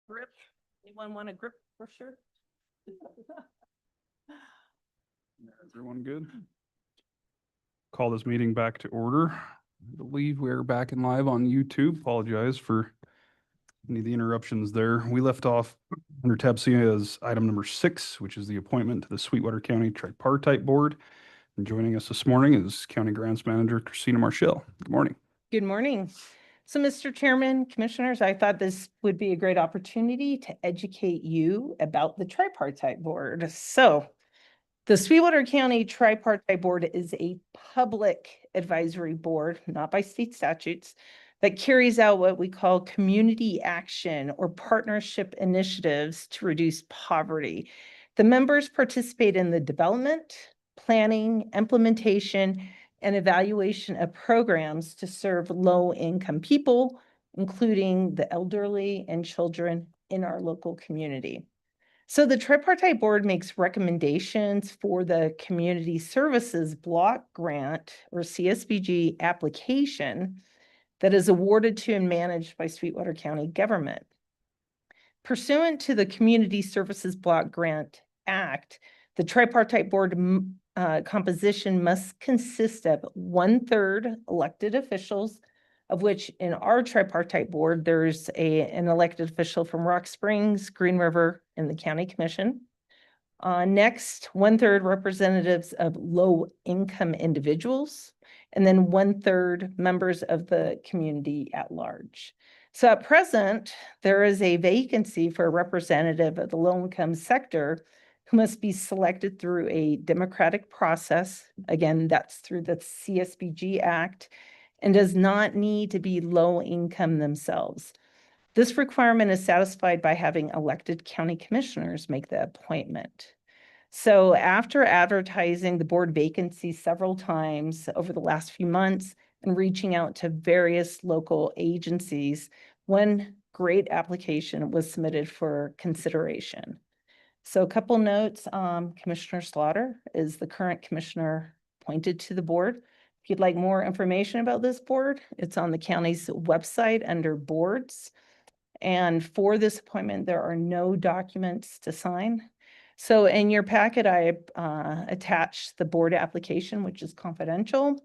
grip. Anyone want a grip for sure? Everyone good? Call this meeting back to order. I believe we are back in live on YouTube. Apologize for any of the interruptions there. We left off under tab C as item number 6, which is the appointment to the Sweetwater County Tripartite Board. And joining us this morning is County Grants Manager Christina Marshall. Good morning. Good morning. So, Mr. Chairman, Commissioners, I thought this would be a great opportunity to educate you about the Tripartite Board. So, the Sweetwater County Tripartite Board is a public advisory board, not by state statutes, that carries out what we call community action or partnership initiatives to reduce poverty. The members participate in the development, planning, implementation, and evaluation of programs to serve low-income people, including the elderly and children in our local community. So the Tripartite Board makes recommendations for the Community Services Block Grant or CSBG application that is awarded to and managed by Sweetwater County government. Pursuant to the Community Services Block Grant Act, the Tripartite Board composition must consist of 1/3 elected officials, of which in our tripartite board, there's an elected official from Rock Springs, Green River, and the county commission. Next, 1/3 representatives of low-income individuals, and then 1/3 members of the community at large. So at present, there is a vacancy for a representative of the low-income sector who must be selected through a democratic process. Again, that's through the CSBG Act, and does not need to be low income themselves. This requirement is satisfied by having elected county commissioners make the appointment. So after advertising the board vacancy several times over the last few months and reaching out to various local agencies, one great application was submitted for consideration. So a couple notes, Commissioner Slaughter is the current commissioner appointed to the board. If you'd like more information about this board, it's on the county's website under boards. And for this appointment, there are no documents to sign. So in your packet, I attached the board application, which is confidential.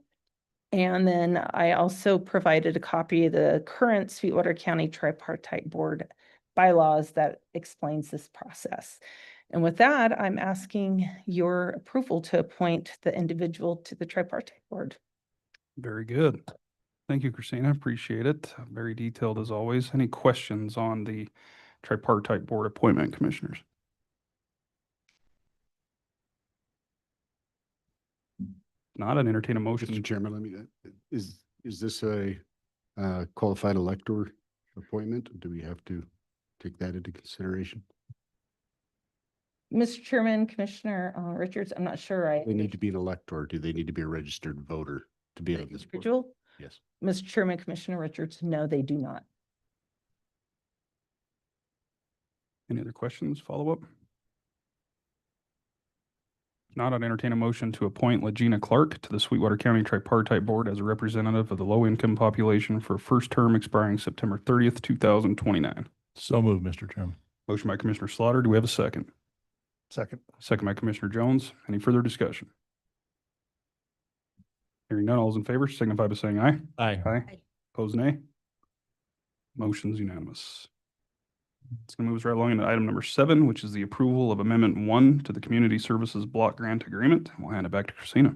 And then I also provided a copy of the current Sweetwater County Tripartite Board bylaws that explains this process. And with that, I'm asking your approval to appoint the individual to the Tripartite Board. Very good. Thank you, Christina. Appreciate it. Very detailed as always. Any questions on the Tripartite Board appointment, Commissioners? Not an entertain a motion. Mr. Chairman, let me, is this a qualified elector appointment? Do we have to take that into consideration? Mr. Chairman, Commissioner Richards, I'm not sure. They need to be an elector. Do they need to be a registered voter to be on this board? Individual? Yes. Mr. Chairman, Commissioner Richards, no, they do not. Any other questions, follow-up? Not, I'd entertain a motion to appoint Legina Clark to the Sweetwater County Tripartite Board as a representative of the low-income population for a first term expiring September 30th, 2029. So moved, Mr. Chairman. Motion by Commissioner Slaughter. Do we have a second? Second. Second by Commissioner Jones. Any further discussion? Hearing none, all those in favor signify by saying aye. Aye. Aye. Opposed, nay. Motion's unanimous. It's going to move us right along into item number 7, which is the approval of Amendment 1 to the Community Services Block Grant Agreement. We'll hand it back to Christina.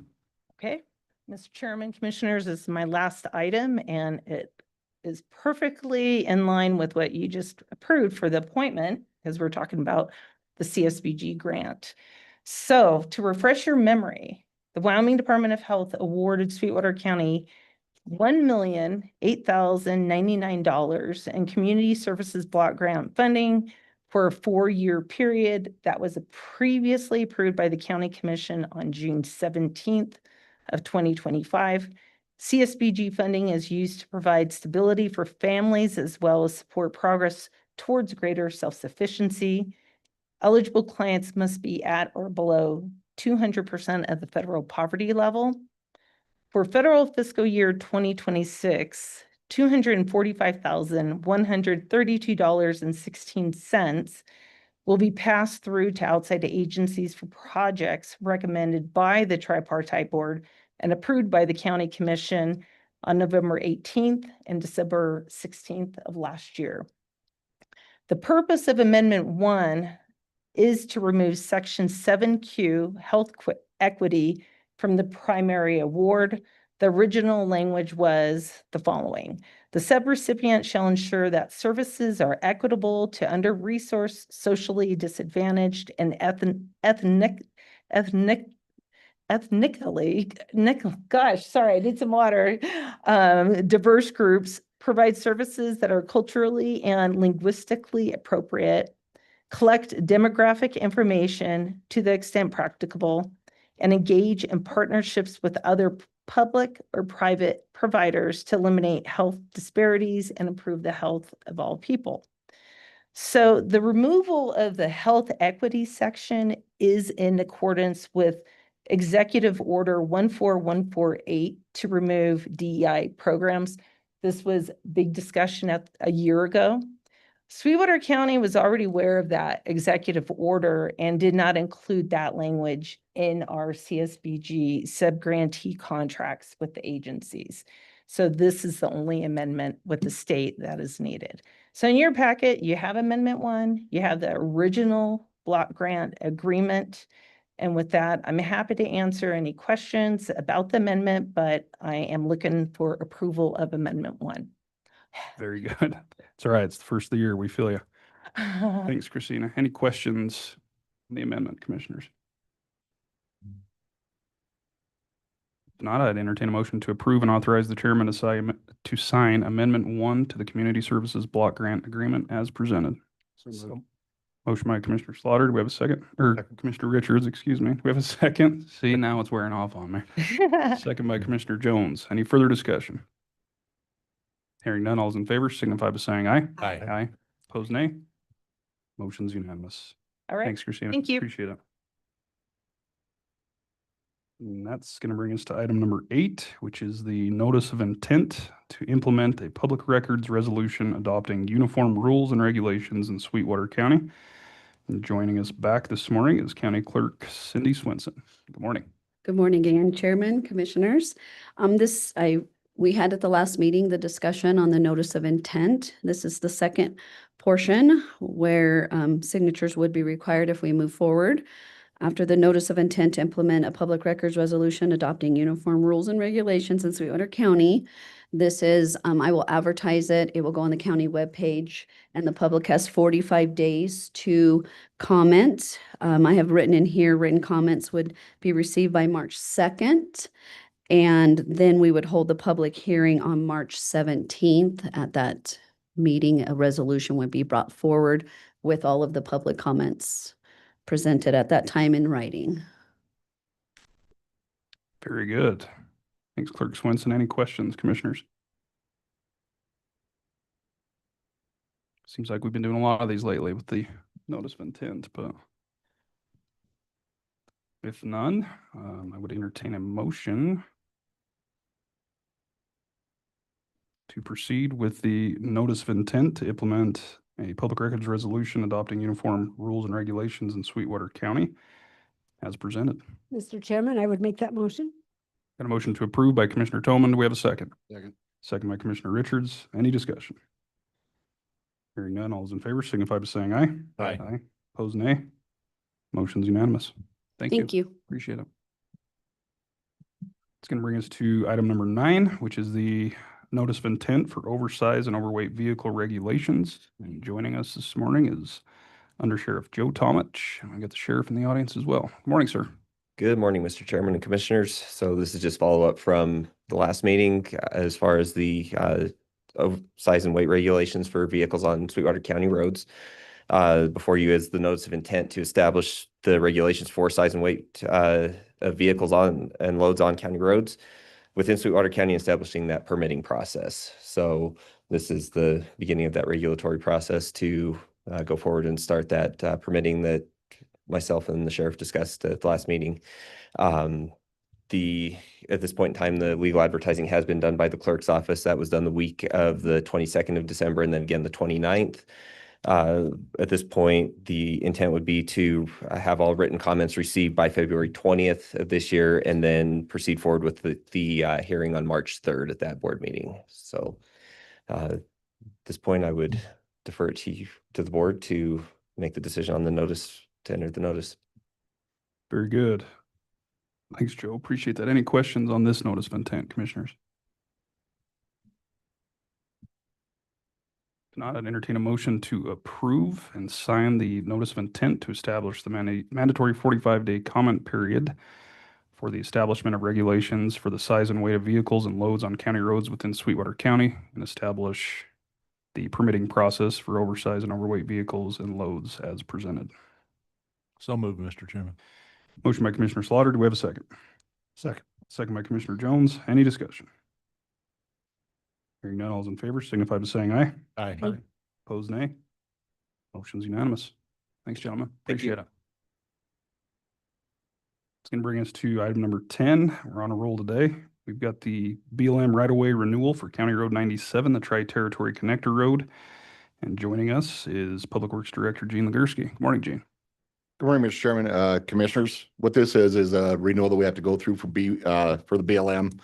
Okay, Mr. Chairman, Commissioners, this is my last item, and it is perfectly in line with what you just approved for the appointment, because we're talking about the CSBG grant. So to refresh your memory, the Wyoming Department of Health awarded Sweetwater County $1,008,099 in community services block grant funding for a 4-year period that was previously approved by the County Commission on June 17th of 2025. CSBG funding is used to provide stability for families as well as support progress towards greater self-sufficiency. Eligible clients must be at or below 200% of the federal poverty level. For federal fiscal year 2026, $245,132.16 will be passed through to outside agencies for projects recommended by the tripartite board and approved by the county commission on November 18th and December 16th of last year. The purpose of Amendment 1 is to remove Section 7Q, Health Equity, from the primary award. The original language was the following: the subrecipient shall ensure that services are equitable to under-resourced, socially disadvantaged, and ethnically, gosh, sorry, I need some water, diverse groups, provide services that are culturally and linguistically appropriate, collect demographic information to the extent practicable, and engage in partnerships with other public or private providers to eliminate health disparities and improve the health of all people. So the removal of the health equity section is in accordance with Executive Order 14148 to remove DEI programs. This was big discussion a year ago. Sweetwater County was already aware of that executive order and did not include that language in our CSBG subgrantee contracts with the agencies. So this is the only amendment with the state that is needed. So in your packet, you have Amendment 1, you have the original block grant agreement. And with that, I'm happy to answer any questions about the amendment, but I am looking for approval of Amendment 1. Very good. It's all right. It's the first of the year. We feel you. Thanks, Christina. Any questions on the amendment, commissioners? If not, I'd entertain a motion to approve and authorize the chairman to sign Amendment 1 to the Community Services Block Grant Agreement as presented. So Motion by Commissioner Slaughter. Do we have a second? Or Second. Commissioner Richards, excuse me. Do we have a second? See, now it's wearing off on me. Second by Commissioner Jones. Any further discussion? Hearing none, all is in favor signify by saying aye. Aye. Aye. Opposed, nay. Motion's unanimous. All right. Thanks, Christina. Thank you. Appreciate it. And that's going to bring us to item number 8, which is the notice of intent to implement a public records resolution adopting uniform rules and regulations in Sweetwater County. And joining us back this morning is County Clerk Cindy Swenson. Good morning. Good morning again, Chairman, Commissioners. We had at the last meeting the discussion on the notice of intent. This is the second portion where signatures would be required if we move forward. After the notice of intent to implement a public records resolution adopting uniform rules and regulations in Sweetwater County. This is, I will advertise it. It will go on the county webpage and the public has 45 days to comment. I have written in here, written comments would be received by March 2nd. And then we would hold the public hearing on March 17th. At that meeting, a resolution would be brought forward with all of the public comments presented at that time in writing. Very good. Thanks, Clerk Swenson. Any questions, commissioners? Seems like we've been doing a lot of these lately with the notice of intent, but if none, I would entertain a motion to proceed with the notice of intent to implement a public records resolution adopting uniform rules and regulations in Sweetwater County as presented. Mr. Chairman, I would make that motion. Got a motion to approve by Commissioner Toman. Do we have a second? Second. Second by Commissioner Richards. Any discussion? Hearing none, all those in favor signify by saying aye. Aye. Aye. Opposed, nay. Motion's unanimous. Thank you. Thank you. Appreciate it. It's going to bring us to item number 9, which is the notice of intent for oversized and overweight vehicle regulations. And joining us this morning is Under Sheriff Joe Tomich, and I got the sheriff in the audience as well. Good morning, sir. Good morning, Mr. Chairman and Commissioners. So this is just follow up from the last meeting as far as the size and weight regulations for vehicles on Sweetwater County roads. Before you is the notice of intent to establish the regulations for size and weight of vehicles on and loads on county roads within Sweetwater County, establishing that permitting process. So this is the beginning of that regulatory process to go forward and start that permitting that myself and the sheriff discussed at the last meeting. At this point in time, the legal advertising has been done by the clerk's office. That was done the week of the 22nd of December and then again the 29th. At this point, the intent would be to have all written comments received by February 20th of this year and then proceed forward with the hearing on March 3rd at that board meeting. So at this point, I would defer it to the board to make the decision on the notice, to enter the notice. Very good. Thanks, Joe. Appreciate that. Any questions on this notice of intent, commissioners? If not, I'd entertain a motion to approve and sign the notice of intent to establish the mandatory 45-day comment period for the establishment of regulations for the size and weight of vehicles and loads on county roads within Sweetwater County and establish the permitting process for oversized and overweight vehicles and loads as presented. So moved, Mr. Chairman. Motion by Commissioner Slaughter. Do we have a second? Second. Second by Commissioner Jones. Any discussion? Hearing none, all those in favor signify by saying aye. Aye. Opposed, nay. Motion's unanimous. Thanks, gentlemen. Thank you. Appreciate it. It's going to bring us to item number 10. We're on a roll today. We've got the BLM right-of-way renewal for County Road 97, the Tri-Territory Connector Road. And joining us is Public Works Director Gene Legursky. Good morning, Gene. Good morning, Mr. Chairman, Commissioners. What this is a renewal that we have to go through for the BLM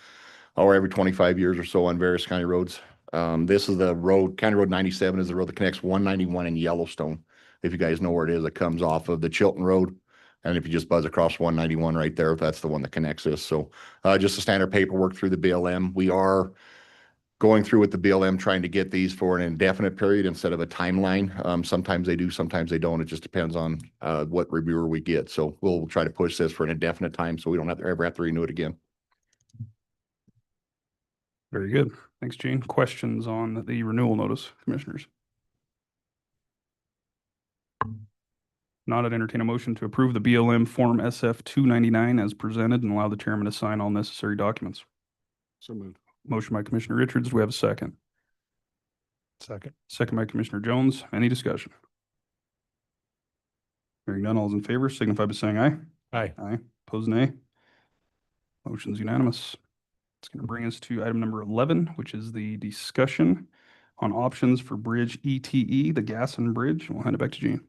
or every 25 years or so on various county roads. This is the road, County Road 97 is the road that connects 191 and Yellowstone. If you guys know where it is, it comes off of the Chilton Road. And if you just buzz across 191 right there, that's the one that connects us. So just the standard paperwork through the BLM. We are going through with the BLM trying to get these for an indefinite period instead of a timeline. Sometimes they do, sometimes they don't. It just depends on what reviewer we get. So we'll try to push this for an indefinite time so we don't ever have to renew it again. Very good. Thanks, Gene. Questions on the renewal notice, commissioners? Not, I'd entertain a motion to approve the BLM Form SF 299 as presented and allow the chairman to sign all necessary documents. So moved. Motion by Commissioner Richards. Do we have a second? Second. Second by Commissioner Jones. Any discussion? Hearing none, all those in favor signify by saying aye. Aye. Aye. Opposed, nay. Motion's unanimous. It's going to bring us to item number 11, which is the discussion on options for Bridge ETE, the Gasson Bridge. We'll hand it back to Gene.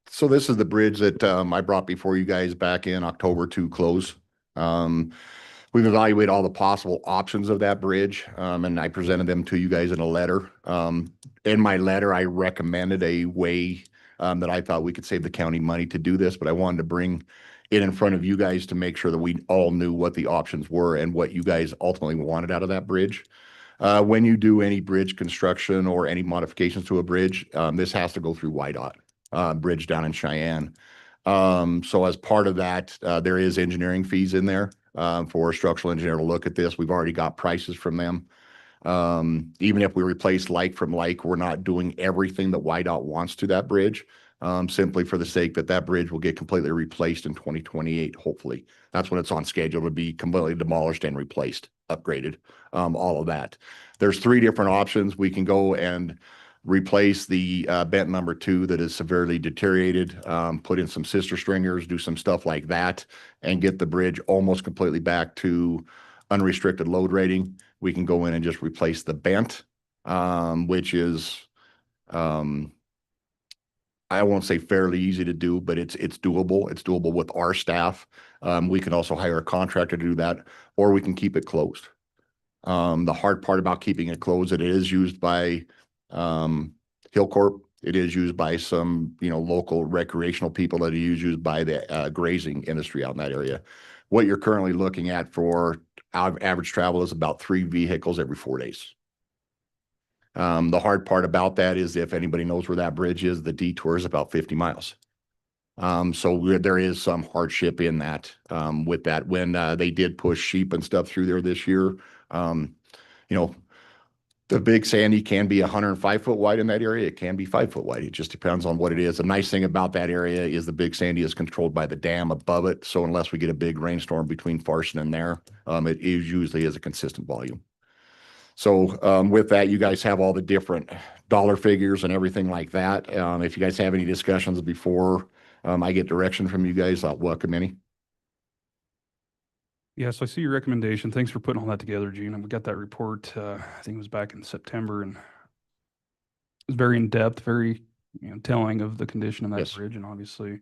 So this is the bridge that I brought before you guys back in October to close. We've evaluated all the possible options of that bridge, and I presented them to you guys in a letter. In my letter, I recommended a way that I thought we could save the county money to do this, but I wanted to bring it in front of you guys to make sure that we all knew what the options were and what you guys ultimately wanted out of that bridge. When you do any bridge construction or any modifications to a bridge, this has to go through YDOT, bridge down in Cheyenne. So as part of that, there is engineering fees in there for a structural engineer to look at this. We've already got prices from them. Even if we replace like from like, we're not doing everything that YDOT wants to that bridge, simply for the sake that that bridge will get completely replaced in 2028, hopefully. That's when it's on schedule to be completely demolished and replaced, upgraded, all of that. There's 3 different options. We can go and replace the bent number 2 that is severely deteriorated, put in some sister stringers, do some stuff like that, and get the bridge almost completely back to unrestricted load rating. We can go in and just replace the bent, which is, I won't say fairly easy to do, but it's doable. It's doable with our staff. We can also hire a contractor to do that, or we can keep it closed. The hard part about keeping it closed, it is used by Hillcorp. It is used by some, local recreational people that are used by the grazing industry out in that area. What you're currently looking at for average travel is about 3 vehicles every 4 days. The hard part about that is if anybody knows where that bridge is, the detour is about 50 miles. So there is some hardship in that, with that. When they did push sheep and stuff through there this year, the Big Sandy can be 105 foot wide in that area. It can be 5 foot wide. It just depends on what it is. The nice thing about that area is the Big Sandy is controlled by the dam above it. So unless we get a big rainstorm between Farson and there, it usually is a consistent volume. So with that, you guys have all the different dollar figures and everything like that. If you guys have any discussions before I get direction from you guys, I'll welcome any. Yeah, so I see your recommendation. Thanks for putting all that together, Gene. And we got that report, I think it was back in September, and it was very in-depth, very, telling of the condition of that Yes. bridge. And obviously, it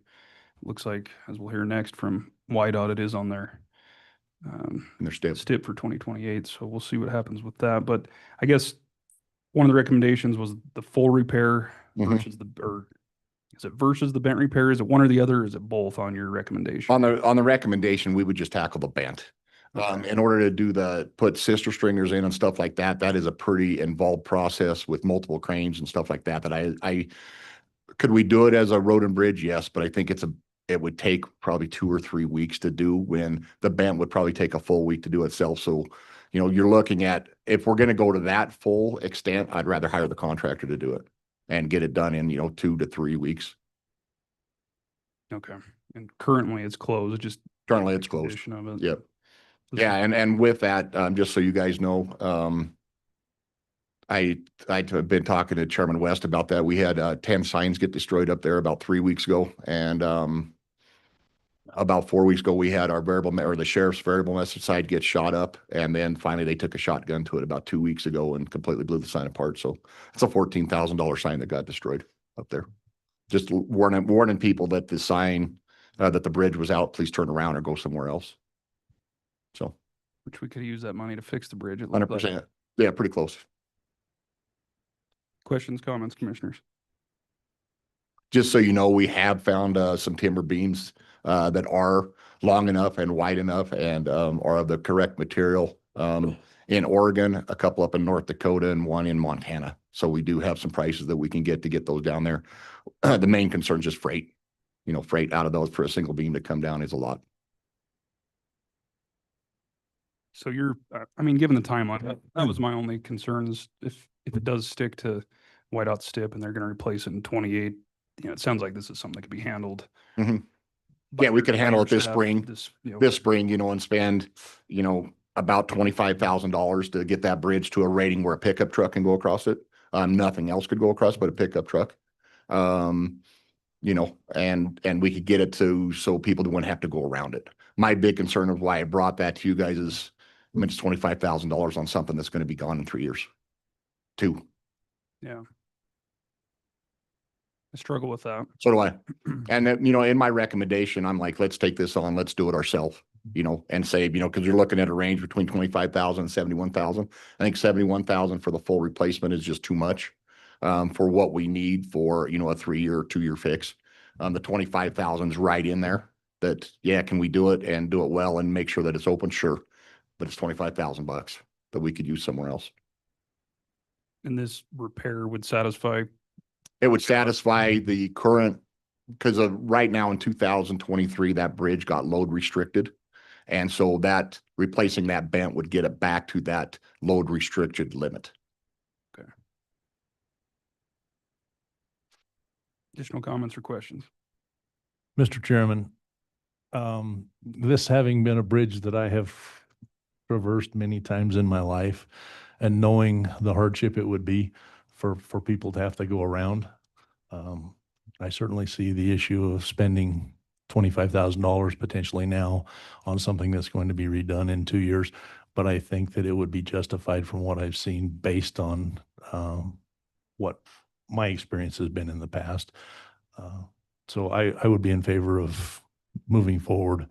looks like, as we'll hear next from YDOT, it is on their And they're still, STIP for 2028. So we'll see what happens with that. But I guess one of the recommendations was the full repair Mhm. versus or is it versus the bent repair? Is it one or the other? Or is it both on your recommendation? on the recommendation, we would just tackle the bent. In order to do put sister stringers in and stuff like that, that is a pretty involved process with multiple cranes and stuff like that, could we do it as a road and bridge? Yes, but I think it would take probably 2 or 3 weeks to do, when the bent would probably take a full week to do itself. So, you're looking at, if we're going to go to that full extent, I'd rather hire the contractor to do it and get it done in, 2 to 3 weeks. Okay. And currently it's closed, just Currently it's closed. condition of it. Yep. This- Yeah, and with that, just so you guys know, I've been talking to Chairman West about that. We had 10 signs get destroyed up there about 3 weeks ago, and about 4 weeks ago, we had our the sheriff's variable message side get shot up, and then finally they took a shotgun to it about 2 weeks ago and completely blew the sign apart. So it's a $14,000 sign that got destroyed up there. Just warning people that the sign, that the bridge was out, please turn around or go somewhere else. So Which we could use that money to fix the bridge. It looked like. 100%. Yeah, pretty close. Questions, comments, commissioners? Just so you know, we have found some timber beams that are long enough and wide enough and are of the correct material in Oregon, a couple up in North Dakota, and one in Montana. So we do have some prices that we can get to get those down there. The main concern is just freight. Freight out of those for a single beam to come down is a lot. So given the timeline, that was my only concerns. If it does stick to whiteout STIP and they're going to replace it in 28, it sounds like this is something that could be handled. Mhm. by Yeah, we your- could by handle your it this staff spring. This spring, and spend, about $25,000 to get that bridge to a rating where a pickup truck can go across it. Nothing else could go across but a pickup truck. And we could get it so people wouldn't have to go around it. My big concern of why I brought that to you guys is, it's $25,000 on something that's going to be gone in 3 years. 2. Yeah. I struggle with that. So do I. And then, in my recommendation, I'm like, let's take this on, let's do it ourselves, and save, because you're looking at a range between 25,000 and 71,000. I think 71,000 for the full replacement is just too much for what we need for, a 3-year or 2-year fix. The 25,000 is right in there that, yeah, can we do it and do it well and make sure that it's open? Sure. But it's $25,000 that we could use somewhere else. And this repair would satisfy. It would satisfy the current, because right now in 2023, that bridge got load restricted. And so that replacing that bent would get it back to that load restricted limit. Okay. Additional comments or questions? Mr. Chairman, this having been a bridge that I have traversed many times in my life, and knowing the hardship it would be for people to have to go around, I certainly see the issue of spending $25,000 potentially now on something that's going to be redone in 2 years. But I think that it would be justified from what I've seen based on what my experience has been in the past. So I would be in favor of moving forward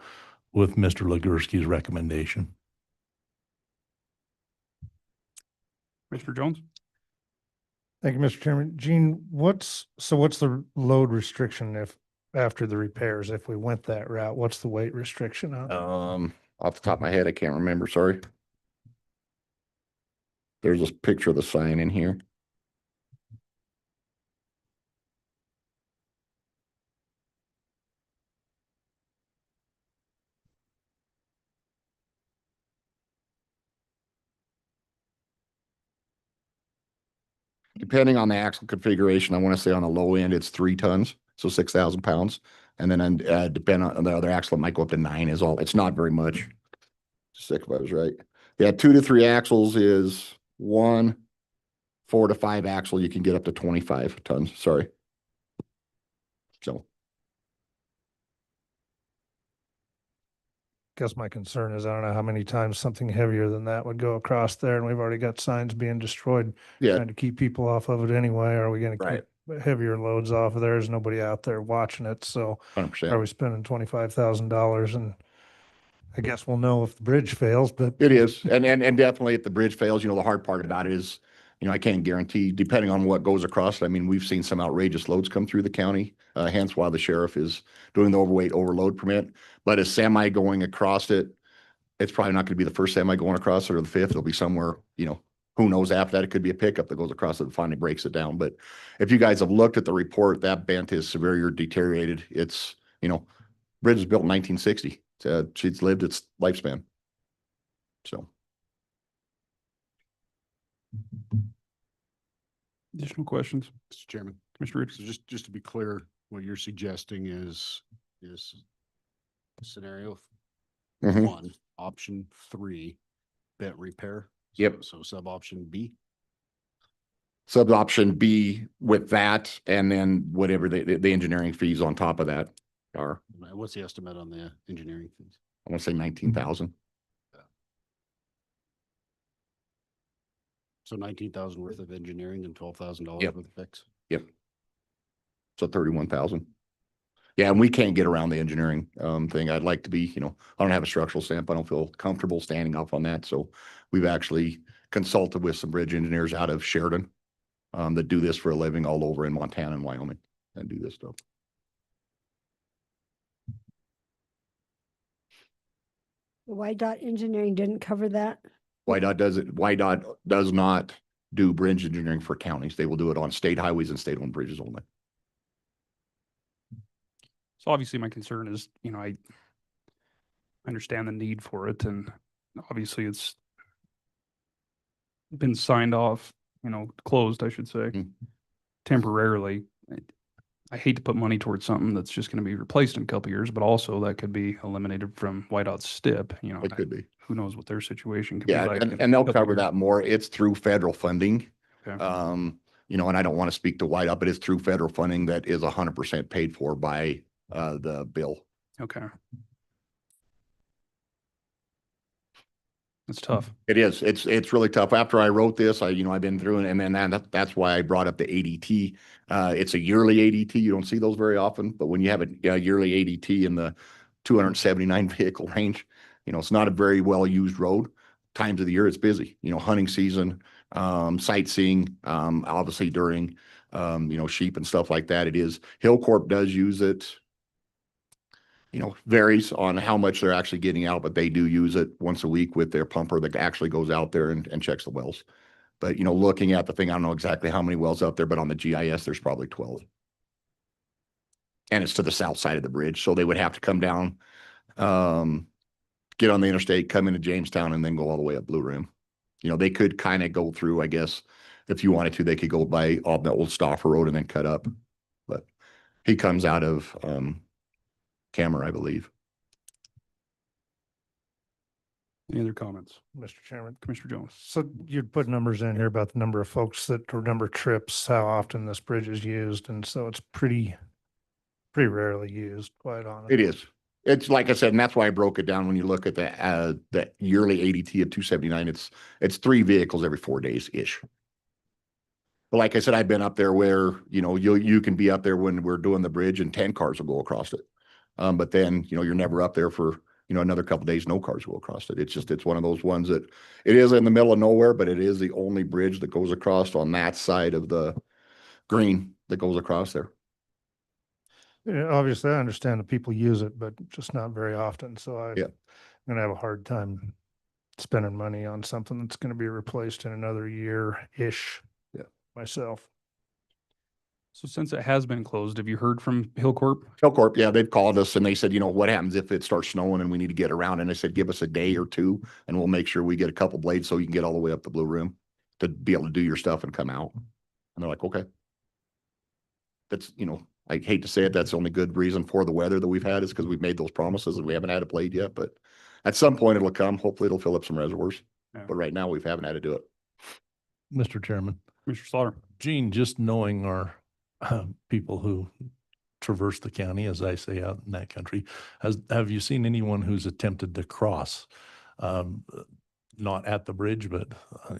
with Mr. Legursky's recommendation. Commissioner Jones? Thank you, Mr. Chairman. Gene, what's the load restriction after the repairs, if we went that route? What's the weight restriction on? Off the top of my head, I can't remember, sorry. There's a picture of the sign in here. Depending on the axle configuration, I want to say on the low end, it's 3 tons, so 6,000 pounds. And then depending on the other axle, it might go up to 9 is all. It's not very much. 6, if I was right. Yeah, 2 to 3 axles is 1. 4 to 5 axle, you can get up to 25 tons, sorry. So. guess my concern is I don't know how many times something heavier than that would go across there, and we've already got signs being destroyed. Yeah, Trying to keep people off of it anyway. Are we gonna Right. keep heavier loads off of there? There's nobody out there watching it, so 100%. are we spending $25,000? And I guess we'll know if the bridge fails, but It is. And definitely if the bridge fails, the hard part about it is, I can't guarantee, depending on what goes across. I mean, we've seen some outrageous loads come through the county, hence why the sheriff is doing the overweight overload permit. But a semi going across it, it's probably not going to be the first semi going across it or the fifth. It'll be somewhere, who knows after that. It could be a pickup that goes across it and finally breaks it down. But if you guys have looked at the report, that bent is severely deteriorated. It's, bridge was built in 1960. It's lived its lifespan. So. Additional questions? Mr. Chairman, Commissioner so Richards? just to be clear, what you're suggesting is scenario Mhm. 1, option 3, bent repair. Yep. So sub option B. Sub option B with that, and then whatever the engineering fees on top of that are. What's the estimate on the engineering fees? I want to say 19,000. So 19,000 worth of engineering and $12,000 Yep. worth of fix. Yep. So 31,000. Yeah, and we can't get around the engineering thing. I'd like to be, I don't have a structural stamp. I don't feel comfortable standing off on that. So we've actually consulted with some bridge engineers out of Sheridan that do this for a living all over in Montana and Wyoming and do this stuff. The White Dot Engineering didn't cover that. YDOT does not do bridge engineering for counties. They will do it on state highways and state-owned bridges only. So obviously my concern is, I understand the need for it, and obviously it's been signed off, closed, I should say, Mm. temporarily. I hate to put money towards something that's just going to be replaced in a couple of years, but also that could be eliminated from Whiteout's STIP, It could be. who knows what their situation could be Yeah, like. in a and they'll couple cover years. that more. It's through federal funding. Okay. And I don't want to speak to Whiteout, but it's through federal funding that is 100% paid for by the bill. Okay. It's tough. It is. It's really tough. After I wrote this, I've been through it, and then that's why I brought up the ADT. It's a yearly ADT. You don't see those very often, but when you have a yearly ADT in the 279 vehicle range, it's not a very well used road. Times of the year it's busy. Hunting season, sightseeing, obviously during sheep and stuff like that. It is. Hillcorp does use it. Varies on how much they're actually getting out, but they do use it once a week with their pumper that actually goes out there and checks the wells. But, looking at the thing, I don't know exactly how many wells out there, but on the GIS, there's probably 12. And it's to the south side of the bridge. So they would have to come down, get on the interstate, come into Jamestown, and then go all the way up Blue Rim. They could kind of go through, I guess, if you wanted to, they could go by on the old Stauffer Road and then cut up. But he comes out of, Camera, I believe. Any other comments? Mr. Chairman. Commissioner Jones? So you'd put numbers in here about the number of folks that, or number of trips, how often this bridge is used. And so it's pretty rarely used, quite honestly. It is. It's like I said, and that's why I broke it down. When you look at the yearly ADT of 279, it's 3 vehicles every 4 days ish. But like I said, I've been up there where, you can be up there when we're doing the bridge and 10 cars will go across it. But then, you're never up there for, another couple of days, no cars will across it. It's one of those ones that it is in the middle of nowhere, but it is the only bridge that goes across on that side of the green that goes across there. Yeah, obviously, I understand that people use it, but just not very often. So Yeah. I'm gonna have a hard time spending money on something that's gonna be replaced in another year-ish. Yeah. Myself. So since it has been closed, have you heard from Hillcorp? Hillcorp, yeah, they've called us and they said, what happens if it starts snowing and we need to get around? And they said, give us a day or two and we'll make sure we get a couple blades so you can get all the way up the Blue Rim to be able to do your stuff and come out. And they're like, okay. That's, I hate to say it, that's the only good reason for the weather that we've had is because we've made those promises and we haven't had a blade yet, but at some point it'll come. Hopefully it'll fill up some reservoirs. Yeah. But right now we haven't had to do it. Mr. Chairman, Commissioner Slaughter? Gene, just knowing our people who traverse the county, as I say out in that country. Have you seen anyone who's attempted to cross? Not at the bridge, but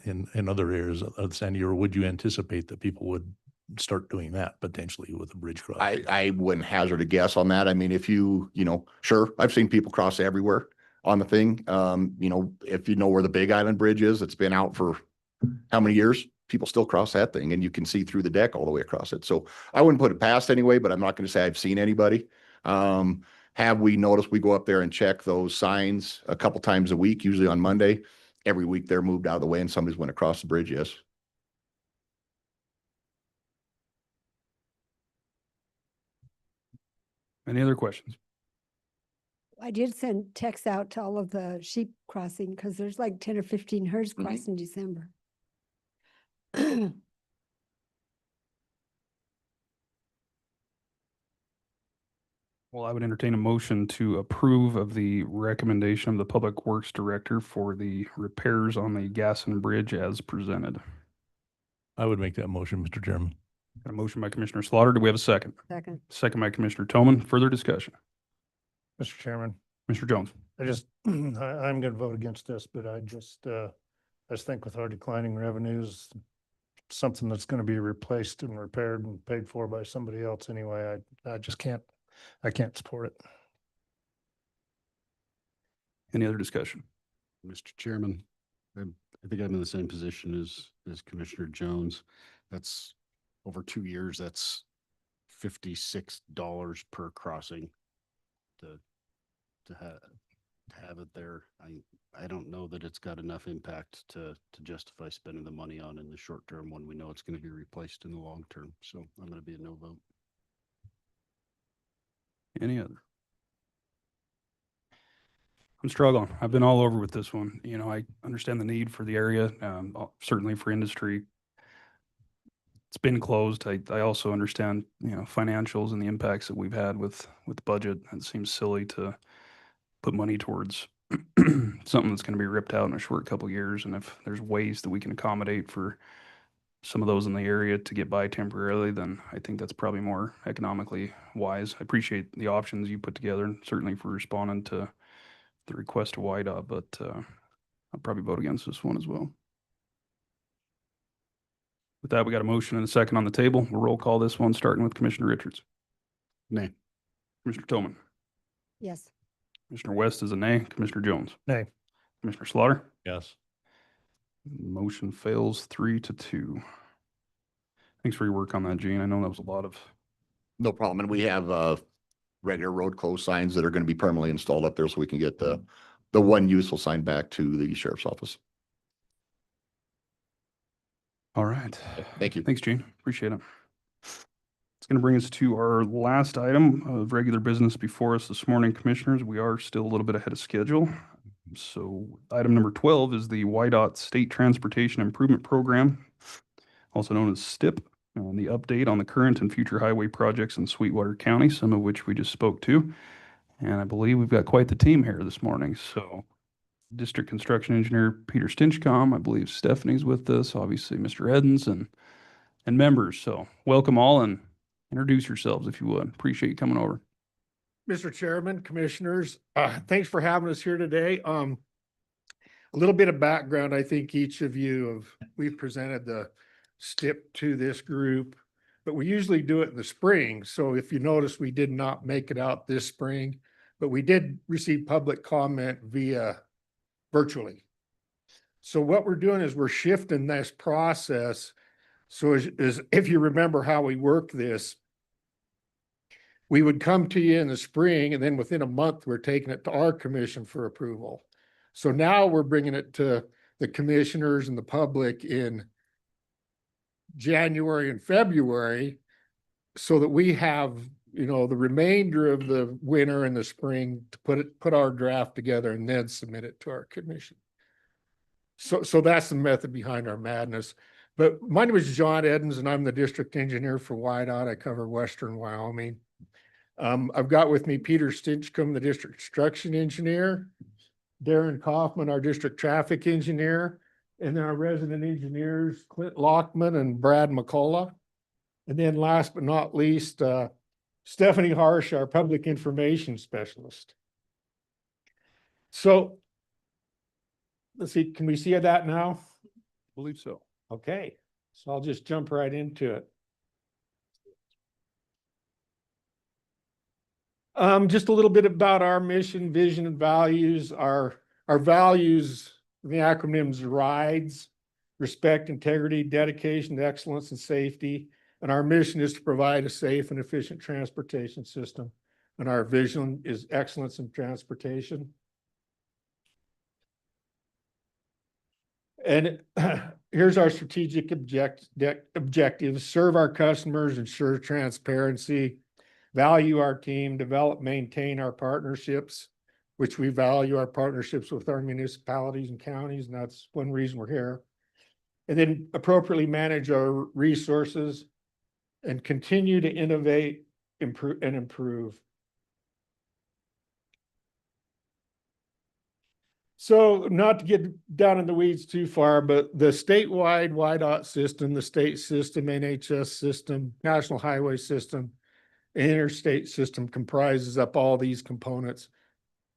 in other areas of Sandy, or would you anticipate that people would start doing that potentially with a bridge cross? I wouldn't hazard a guess on that. I mean, if you know, sure, I've seen people cross everywhere on the thing. You know, if you know where the Big Island Bridge is, it's been out for how many years? People still cross that thing and you can see through the deck all the way across it. So I wouldn't put it past anyway, but I'm not going to say I've seen anybody. Have we noticed we go up there and check those signs a couple times a week, usually on Monday? Every week they're moved out of the way and somebody's went across the bridge, yes. Any other questions? I did send texts out to all of the sheep crossing because there's like 10 or 15 herds Mhm. crossing December. Well, I would entertain a motion to approve of the recommendation of the Public Works Director for the repairs on the Gasson Bridge as presented. I would make that motion, Mr. Chairman. Got a motion by Commissioner Slaughter. Do we have a second? Second. Second by Commissioner Toman. Further discussion? Mr. Chairman, Mr. Jones. I just, I'm gonna vote against this, but I just think with our declining revenues, something that's gonna be replaced and repaired and paid for by somebody else anyway, I just can't, I can't support it. Any other discussion? Mr. Chairman, I think I'm in the same position as Commissioner Jones. That's over 2 years. That's $56 per crossing to have it there. I don't know that it's got enough impact to justify spending the money on in the short term when we know it's going to be replaced in the long term. So I'm going to be a no vote. Any other? I'm struggling. I've been all over with this one. You know, I understand the need for the area, certainly for industry. It's been closed. I also understand, you know, financials and the impacts that we've had with the budget. It seems silly to put money towards something that's going to be ripped out in a short couple years. And if there's ways that we can accommodate for some of those in the area to get by temporarily, then I think that's probably more economically wise. I appreciate the options you put together, and certainly for responding to the request to YDOT, but I'll probably vote against this one as well. With that, we got a motion and a second on the table. We'll roll call this one, starting with Commissioner Richards. Nay. Commissioner Toman. Yes. Commissioner West is a nay. Commissioner Jones. Nay. Commissioner Slaughter. Yes. Motion fails 3-2. Thanks for your work on that, Gene. I know that was a lot of. No problem. And we have regular road closed signs that are going to be permanently installed up there so we can get the one useful sign back to the sheriff's office. All right. Thank you. Thanks, Gene. Appreciate it. It's going to bring us to our last item of regular business before us this morning, Commissioners. We are still a little bit ahead of schedule. So item number 12 is the YDOT State Transportation Improvement Program, also known as STIP, and the update on the current and future highway projects in Sweetwater County, some of which we just spoke to. And I believe we've got quite the team here this morning. So District Construction Engineer Peter Stinchcomb, I believe Stephanie's with us, obviously Mr. Edens and members. So welcome all and introduce yourselves if you would. Appreciate you coming over. Mr. Chairman, Commissioners, thanks for having us here today. A little bit of background, I think each of you we've presented the STIP to this group, but we usually do it in the spring. So if you notice, we did not make it out this spring, but we did receive public comment via virtually. So what we're doing is we're shifting this process. So as if you remember how we work this, we would come to you in the spring, and then within a month, we're taking it to our commission for approval. So now we're bringing it to the commissioners and the public in January and February so that we have, you know, the remainder of the winter and the spring to put our draft together and then submit it to our commission. So that's the method behind our madness. But my name is John Edens, and I'm the district engineer for YDOT. I cover Western Wyoming. I've got with me Peter Stinchcomb, the district construction engineer, Darren Kaufman, our district traffic engineer, and then our resident engineers, Clint Lockman and Brad McCullough. And then last but not least, Stephanie Harsh, our public information specialist. So let's see, can we see that now? Believe so. Okay, so I'll just jump right into it. Just a little bit about our mission, vision, and values. Our values, the acronyms RIDES, respect, integrity, dedication to excellence and safety. And our mission is to provide a safe and efficient transportation system. And our vision is excellence in transportation. And here's our strategic objectives: serve our customers, ensure transparency, value our team, develop, maintain our partnerships, which we value our partnerships with our municipalities and counties, and that's one reason we're here. And then appropriately manage our resources and continue to innovate, improve. So not to get down in the weeds too far, but the statewide WIDOT system, the state system, NHS system, national highway system, interstate system comprises up all these components.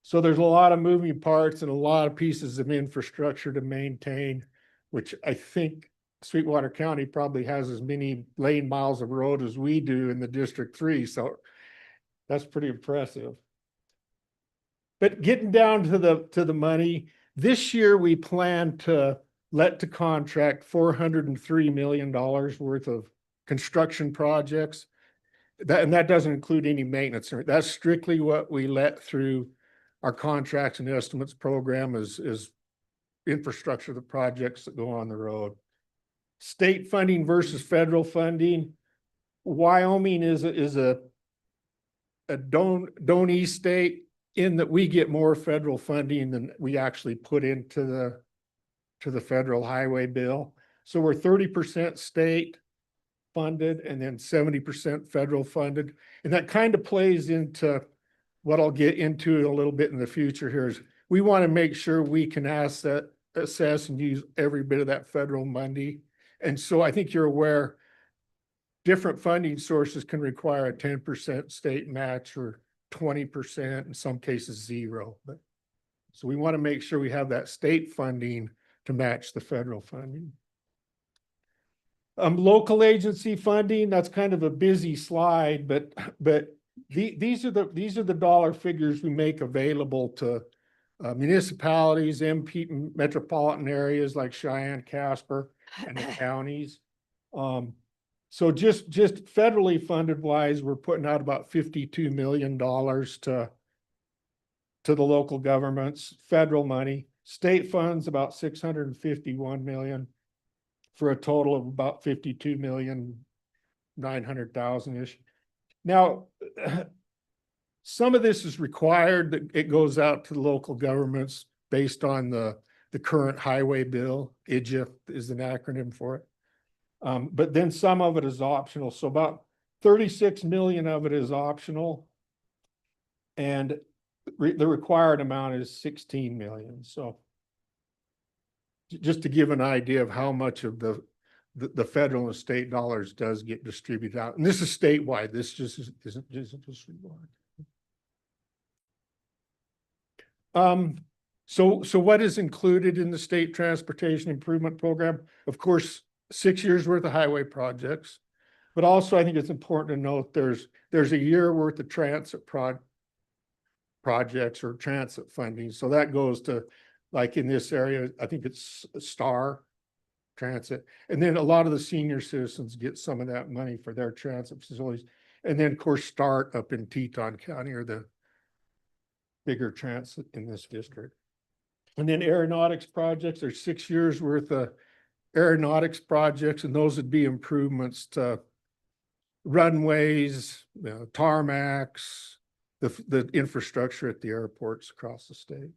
So there's a lot of moving parts and a lot of pieces of infrastructure to maintain, which I think Sweetwater County probably has as many lane miles of road as we do in the District 3. So that's pretty impressive. But getting down to the money, this year we plan to let to contract $403 million worth of construction projects. And that doesn't include any maintenance. That's strictly what we let through our contracts and estimates program is infrastructure, the projects that go on the road. State funding versus federal funding. Wyoming is a donee state in that we get more federal funding than we actually put into the federal highway bill. So we're 30% state funded and then 70% federal funded. And that kind of plays into what I'll get into a little bit in the future here is we want to make sure we can assess and use every bit of that federal money. And so I think you're aware different funding sources can require a 10% state match or 20%, in some cases 0. But so we want to make sure we have that state funding to match the federal funding. Local agency funding, that's kind of a busy slide, but these are the dollar figures we make available to municipalities, MP metropolitan areas like Cheyenne, Casper, and the counties. So just federally funded wise, we're putting out about $52 million to the local governments, federal money. State funds about $651 million for a total of about $52,900,000-ish. Now, some of this is required that it goes out to the local governments based on the current highway bill. IJA is an acronym for it. But then some of it is optional. So about 36 million of it is optional. And the required amount is 16 million. So just to give an idea of how much of the federal and state dollars does get distributed out. And this is statewide. This just isn't just statewide. So what is included in the state transportation improvement program? Of course, 6 years worth of highway projects, but also I think it's important to note there's a year worth of transit projects or transit funding. So that goes to, like in this area, I think it's Star Transit. And then a lot of the senior citizens get some of that money for their transit facilities. And then of course, START up in Teton County are the bigger transit in this district. And then aeronautics projects, there's 6 years worth of aeronautics projects, and those would be improvements to runways, tarmacs, the infrastructure at the airports across the state.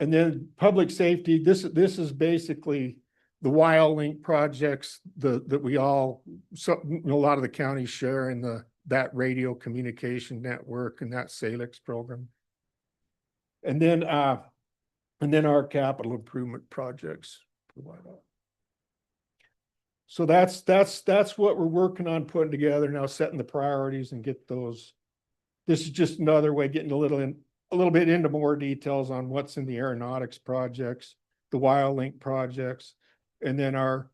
And then public safety, this is basically the WildLink projects that we all, a lot of the counties share in that radio communication network and that SALIX program. And then our capital improvement projects. So that's what we're working on putting together now, setting the priorities and get those. This is just another way, getting a little bit into more details on what's in the aeronautics projects, the WildLink projects, and then our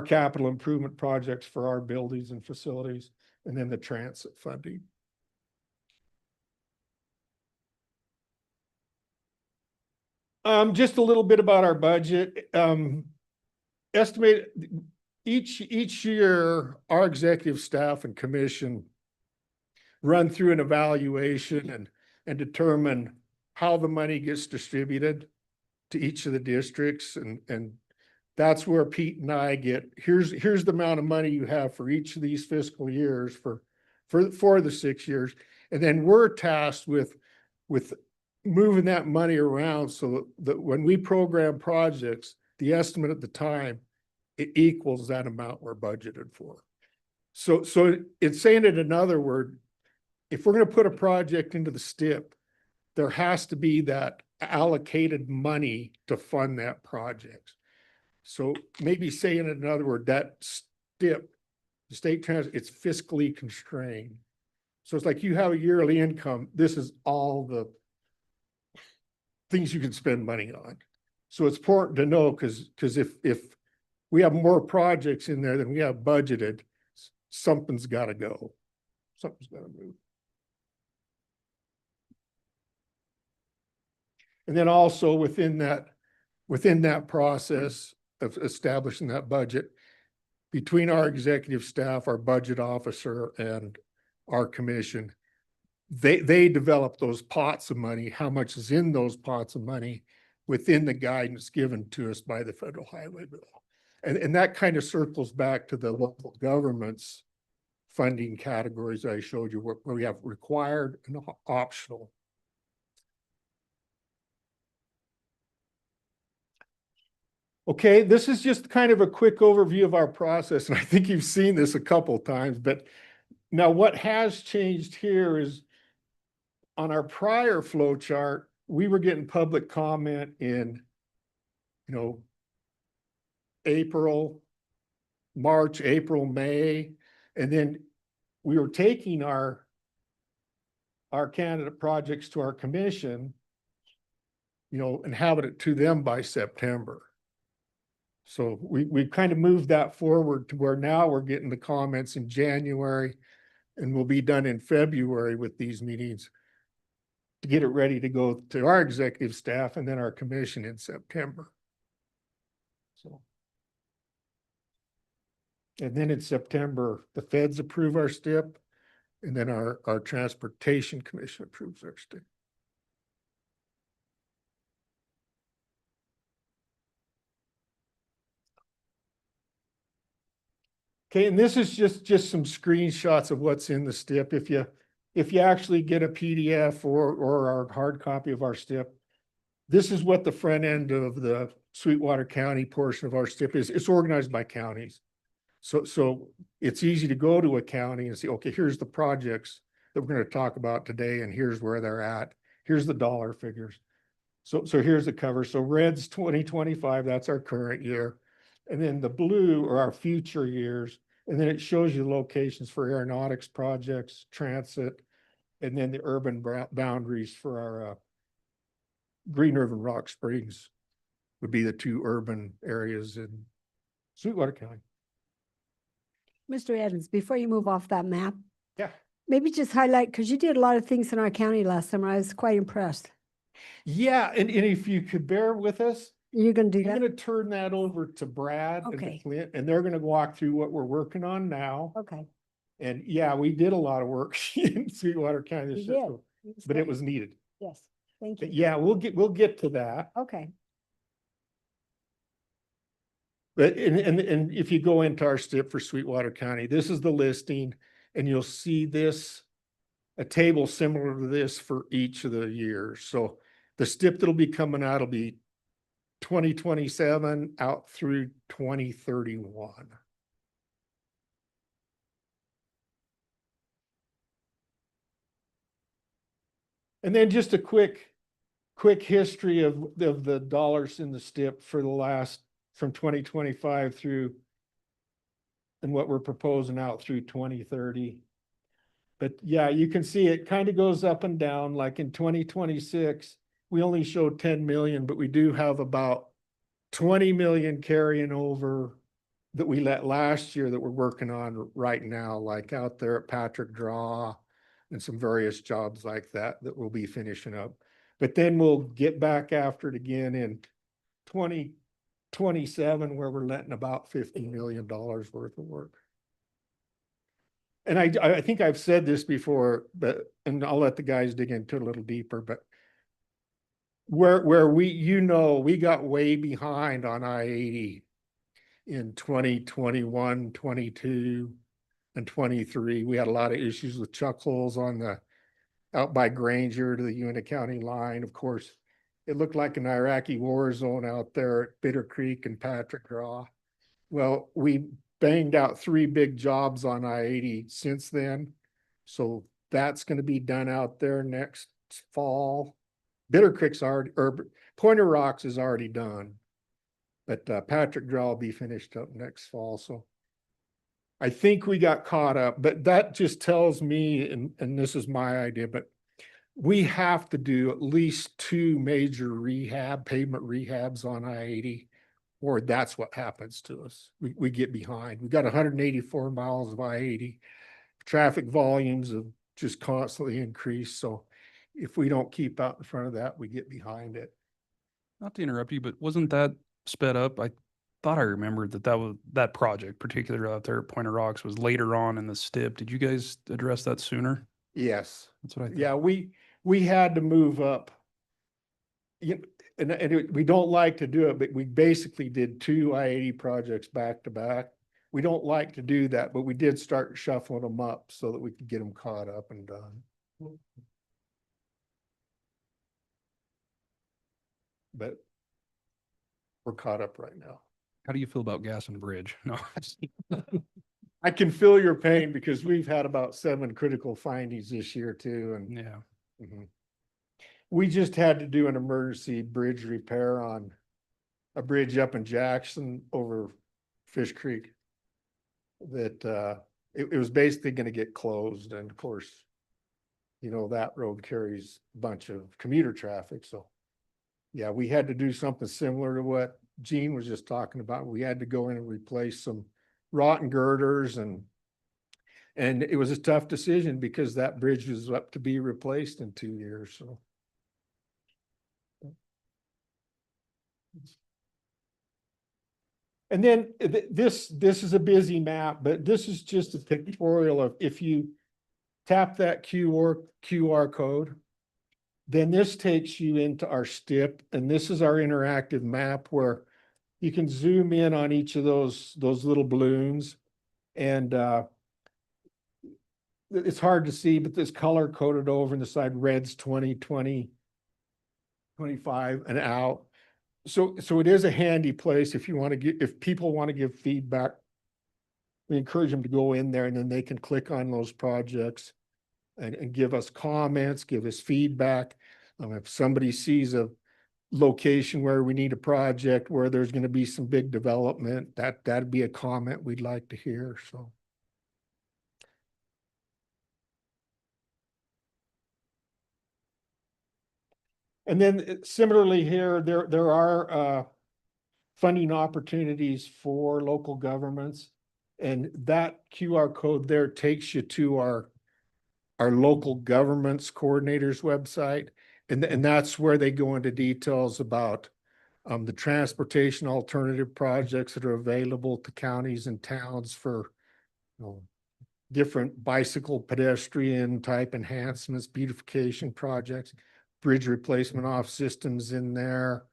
capital improvement projects for our buildings and facilities, and then the transit funding. Just a little bit about our budget. Estimate each year, our executive staff and commission run through an evaluation and determine how the money gets distributed to each of the districts. And that's where Pete and I get, here's the amount of money you have for each of these fiscal years for the 6 years. And then we're tasked with moving that money around so that when we program projects, the estimate at the time, it equals that amount we're budgeted for. So it's saying it another word, if we're going to put a project into the STIP, there has to be that allocated money to fund that project. So maybe saying it another word, that STIP, the state transit, it's fiscally constrained. So it's like you have a yearly income. This is all the things you can spend money on. So it's important to know because if we have more projects in there than we have budgeted, something's got to go. Something's got to move. And then also within that process of establishing that budget, between our executive staff, our budget officer, and our commission, they develop those pots of money, how much is in those pots of money within the guidance given to us by the federal highway bill. And that kind of circles back to the local government's funding categories I showed you, where we have required and optional. Okay, this is just kind of a quick overview of our process, and I think you've seen this a couple of times, but now what has changed here is on our prior flow chart, we were getting public comment in, March, April, May, and then we were taking our candidate projects to our commission, and having it to them by September. So we kind of moved that forward to where now we're getting the comments in January, and we'll be done in February with these meetings to get it ready to go to our executive staff and then our commission in September. So. And then in September, the feds approve our STIP, and then our transportation commission approves our STIP. Okay, and this is just some screenshots of what's in the STIP. If you actually get a PDF or our hard copy of our STIP, this is what the front end of the Sweetwater County portion of our STIP is. It's organized by counties. So it's easy to go to a county and see, okay, here's the projects that we're going to talk about today, and here's where they're at. Here's the dollar figures. So here's the cover. So red's 2025, that's our current year. And then the blue are our future years. And then it shows you locations for aeronautics projects, transit, and then the urban boundaries for our Green River and Rock Springs would be the two urban areas in Sweetwater County. Mr. Evans, before you move off that map, Yeah. maybe just highlight, because you did a lot of things in our county last summer. I was quite impressed. Yeah, and if you could bear with us, You're going to do I'm that? going to turn that over to Brad and to Okay. Clint, and they're going to walk through what we're working on now. Okay. And yeah, we did a lot of work in Sweetwater County this You year, did. but it was needed. Yes, thank you. But yeah, we'll get to that. Okay. But and if you go into our STIP for Sweetwater County, this is the listing, and you'll see this, a table similar to this for each of the years. So the STIP that'll be coming out will be 2027 out through 2031. And then just a quick history of the dollars in the STIP for the last, from 2025 through and what we're proposing out through 2030. But yeah, you can see it kind of goes up and down, like in 2026, we only showed 10 million, but we do have about 20 million carrying over that we let last year that we're working on right now, like out there at Patrick Draw and some various jobs like that that we'll be finishing up. But then we'll get back after it again in 2027, where we're letting about $50 million worth of work. And I think I've said this before, but, and I'll let the guys dig into it a little deeper, but where we, we got way behind on I-80 in 2021, 22, and 23. We had a lot of issues with chuck holes on the, out by Granger to the Uinta County line. Of course, it looked like an Iraqi war zone out there at Bitter Creek and Patrick Draw. Well, we banged out 3 big jobs on I-80 since then. So that's going to be done out there next fall. Bitter Creek's already, or Pointer Rocks is already done. But Patrick Draw will be finished up next fall. So I think we got caught up, but that just tells me, and this is my idea, but we have to do at least 2 major pavement rehabs on I-80, or that's what happens to us. We get behind. We got 184 miles of I-80. Traffic volumes have just constantly increased. So if we don't keep out in front of that, we get behind it. Not to interrupt you, but wasn't that sped up? I thought I remembered that project, particularly out there at Pointer Rocks, was later on in the STIP. Did you guys address that sooner? Yes. That's what I thought. Yeah, we had to move up. We don't like to do it, but we basically did 2 I-80 projects back to back. We don't like to do that, but we did start shuffling them up so that we could get them caught up and done. But we're caught up right now. How do you feel about Gas and Bridge? No. I can feel your pain because we've had about 7 critical findings this year too. And Yeah. mhm. We just had to do an emergency bridge repair on a bridge up in Jackson over Fish Creek. That it was basically going to get closed. And of course, that road carries a bunch of commuter traffic. So yeah, we had to do something similar to what Gene was just talking about. We had to go in and replace some rotten girders, and it was a tough decision because that bridge was up to be replaced in 2 years. So and then this is a busy map, but this is just a pictorial of, if you tap that QR code, then this takes you into our STIP, and this is our interactive map where you can zoom in on each of those little balloons, and it's hard to see, but this color coded over in the side, red's 2020, 25 and out. So it is a handy place if people want to give feedback. We encourage them to go in there, and then they can click on those projects and give us comments, give us feedback. If somebody sees a location where we need a project where there's going to be some big development, that'd be a comment we'd like to hear. So. And then similarly here, there are funding opportunities for local governments, and that QR code there takes you to our local governments coordinators website, and that's where they go into details about the transportation alternative projects that are available to counties and towns for different bicycle pedestrian type enhancements, beautification projects, bridge replacement off systems in there.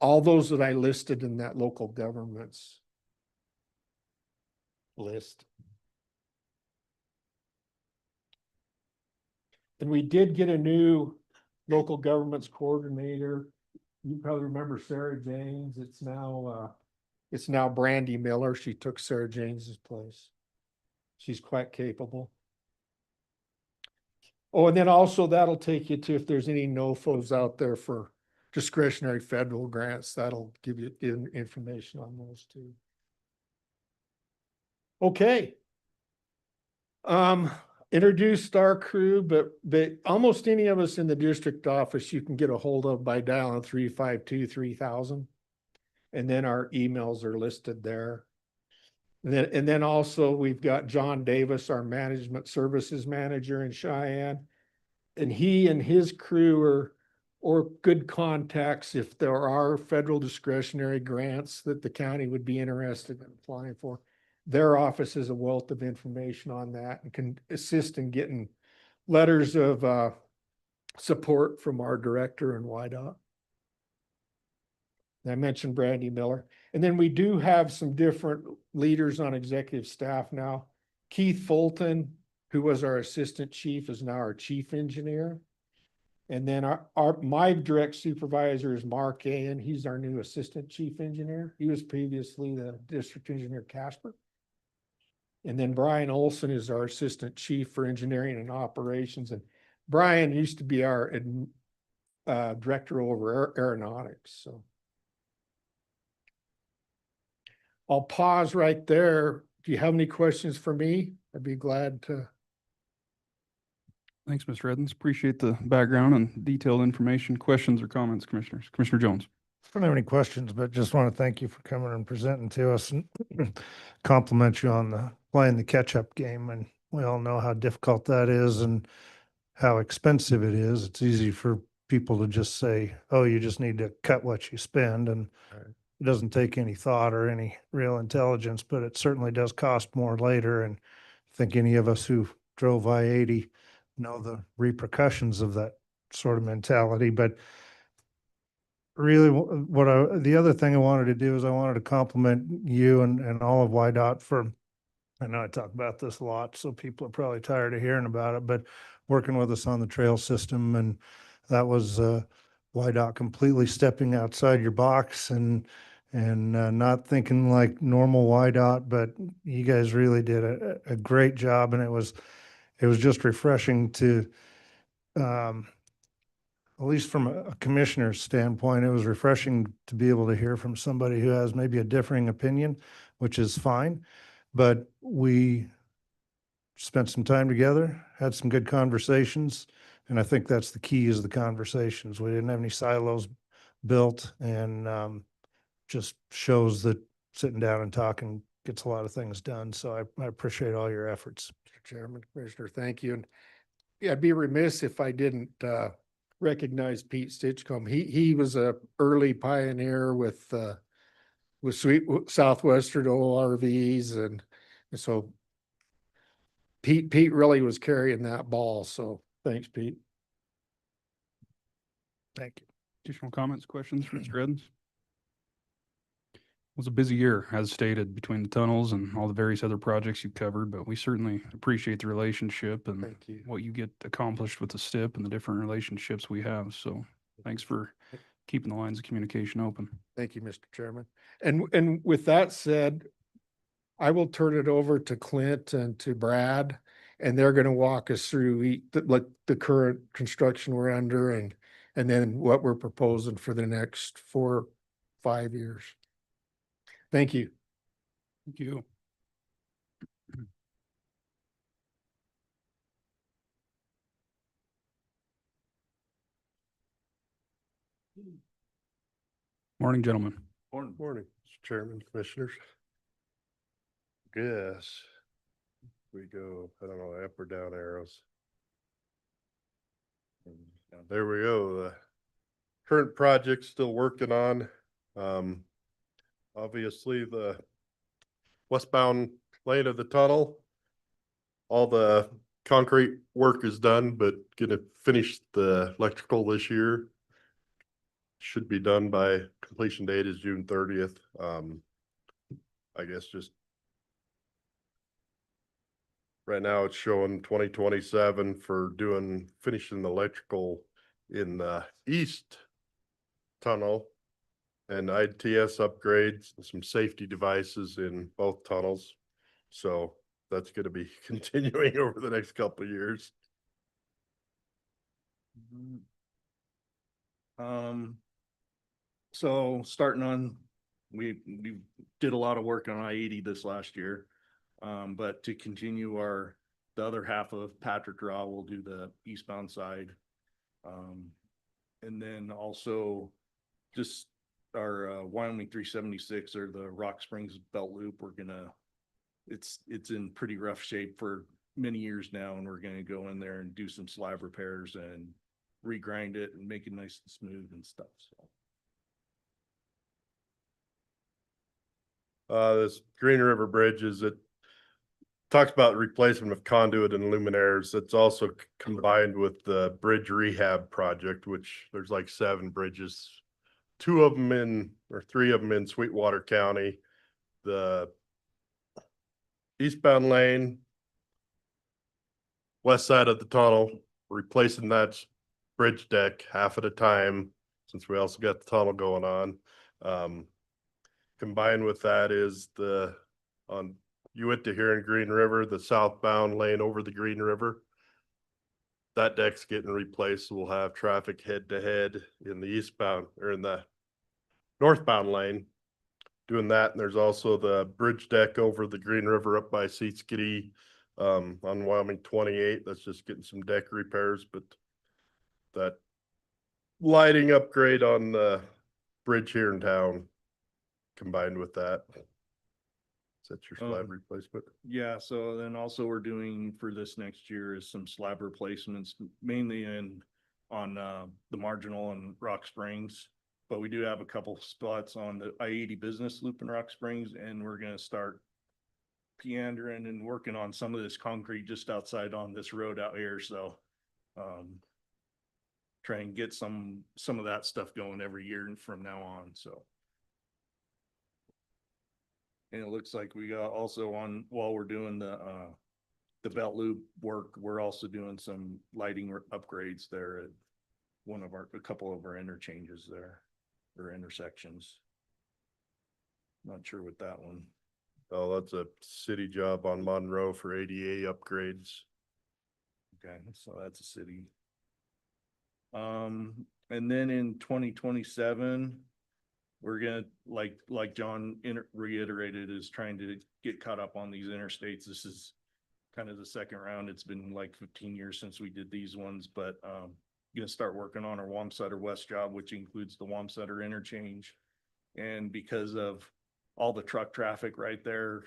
All those that I listed in that local governments list. And we did get a new local governments coordinator. You probably remember Sarah James. It's now Brandy Miller. She took Sarah James's place. She's quite capable. Oh, and then also that'll take you to, if there's any NOFOs out there for discretionary federal grants, that'll give you information on those too. Okay. Introduced our crew, but almost any of us in the district office you can get a hold of by dialing 352-3000. And then our emails are listed there. And then also we've got John Davis, our management services manager in Cheyenne. And he and his crew are or good contacts if there are federal discretionary grants that the county would be interested in applying for. Their office is a wealth of information on that and can assist in getting letters of support from our director in YDOT. I mentioned Brandy Miller. And then we do have some different leaders on executive staff now. Keith Fulton, who was our assistant chief, is now our chief engineer. And then my direct supervisor is Mark Ayan. He's our new assistant chief engineer. He was previously the district engineer Casper. And then Brian Olson is our assistant chief for engineering and operations. And Brian used to be our director over aeronautics. So I'll pause right there. Do you have any questions for me? I'd be glad to. Thanks, Mr. Edens. Appreciate the background and detailed information. Questions or comments, commissioners? Commissioner Jones. I don't have any questions, but just want to thank you for coming and presenting to us and compliment you on playing the catch-up game. And we all know how difficult that is and how expensive it is. It's easy for people to just say, oh, you just need to cut what you spend. And it doesn't take any thought or any real intelligence, but it certainly does cost more later. And I think any of us who drove I-80 know the repercussions of that sort of mentality. But really, the other thing I wanted to do is I wanted to compliment you and all of YDOT for, I know I talk about this a lot, so people are probably tired of hearing about it, but working with us on the trail system, and that was YDOT completely stepping outside your box and not thinking like normal YDOT, but you guys really did a great job, and it was just refreshing to, at least from a commissioner's standpoint, it was refreshing to be able to hear from somebody who has maybe a differing opinion, which is fine. But we spent some time together, had some good conversations, and I think that's the key, is the conversations. We didn't have any silos built, and just shows that sitting down and talking gets a lot of things done. So I appreciate all your efforts. Mr. Chairman, Commissioner, thank you. And yeah, I'd be remiss if I didn't recognize Pete Stitchcomb. He was a early pioneer with Southwestern ORVs, and so Pete really was carrying that ball. So thanks, Pete. Thank you. Additional comments, questions for Mr. Edens? It was a busy year, as stated, between the tunnels and all the various other projects you've covered, but we certainly appreciate the relationship and Thank you. what you get accomplished with the STIP and the different relationships we have. So thanks for keeping the lines of communication open. Thank you, Mr. Chairman. And with that said, I will turn it over to Clint and to Brad, and they're going to walk us through the current construction we're under and then what we're proposing for the next 4-5 years. Thank you. Thank you. Morning, gentlemen. Morning, Mr. Chairman, Commissioners. Guess we go, I don't know, up or down arrows. There we go. The current project still working on. Obviously the westbound lane of the tunnel, all the concrete work is done, but gonna finish the electrical this year. Should be done by completion date is June 30th. I guess just right now it's showing 2027 for finishing the electrical in the east tunnel and ITS upgrades and some safety devices in both tunnels. So that's going to be continuing over the next couple of years. So starting on, we did a lot of work on I-80 this last year. But to continue the other half of Patrick Draw, we'll do the eastbound side. And then also just our Wyoming 376 or the Rock Springs Belt Loop, it's in pretty rough shape for many years now, and we're gonna go in there and do some slab repairs and regrind it and make it nice and smooth and stuff, so. This Green River Bridge it talks about replacement of conduit and luminaires. It's also combined with the bridge rehab project, which there's like 7 bridges, 2 of them or 3 of them in Sweetwater County. The eastbound lane, west side of the tunnel, replacing that bridge deck half at a time, since we also got the tunnel going on. Combined with that is you went to here in Green River, the southbound lane over the Green River. That deck's getting replaced. We'll have traffic head to head in the eastbound or in the northbound lane doing that. And there's also the bridge deck over the Green River up by Seatskiddy on Wyoming 28. That's just getting some deck repairs, but that lighting upgrade on the bridge here in town combined with that. Is that your slab replacement? Yeah, so then also we're doing for this next year is some slab replacements, mainly on the Marginal and Rock Springs. But we do have a couple spots on the I-80 business loop in Rock Springs, and we're gonna start meandering and working on some of this concrete just outside on this road out here, so try and get some of that stuff going every year from now on, so. And it looks like we got also while we're doing the belt loop work, we're also doing some lighting upgrades there at a couple of our interchanges there, or intersections. Not sure what that one. Oh, that's a city job on Monroe for ADA upgrades. Okay, so that's a city. And then in 2027, we're gonna, like John reiterated, is trying to get caught up on these interstates. This is kind of the second round. It's been like 15 years since we did these ones, but gonna start working on our Wamsutter West job, which includes the Wamsutter interchange. And because of all the truck traffic right there,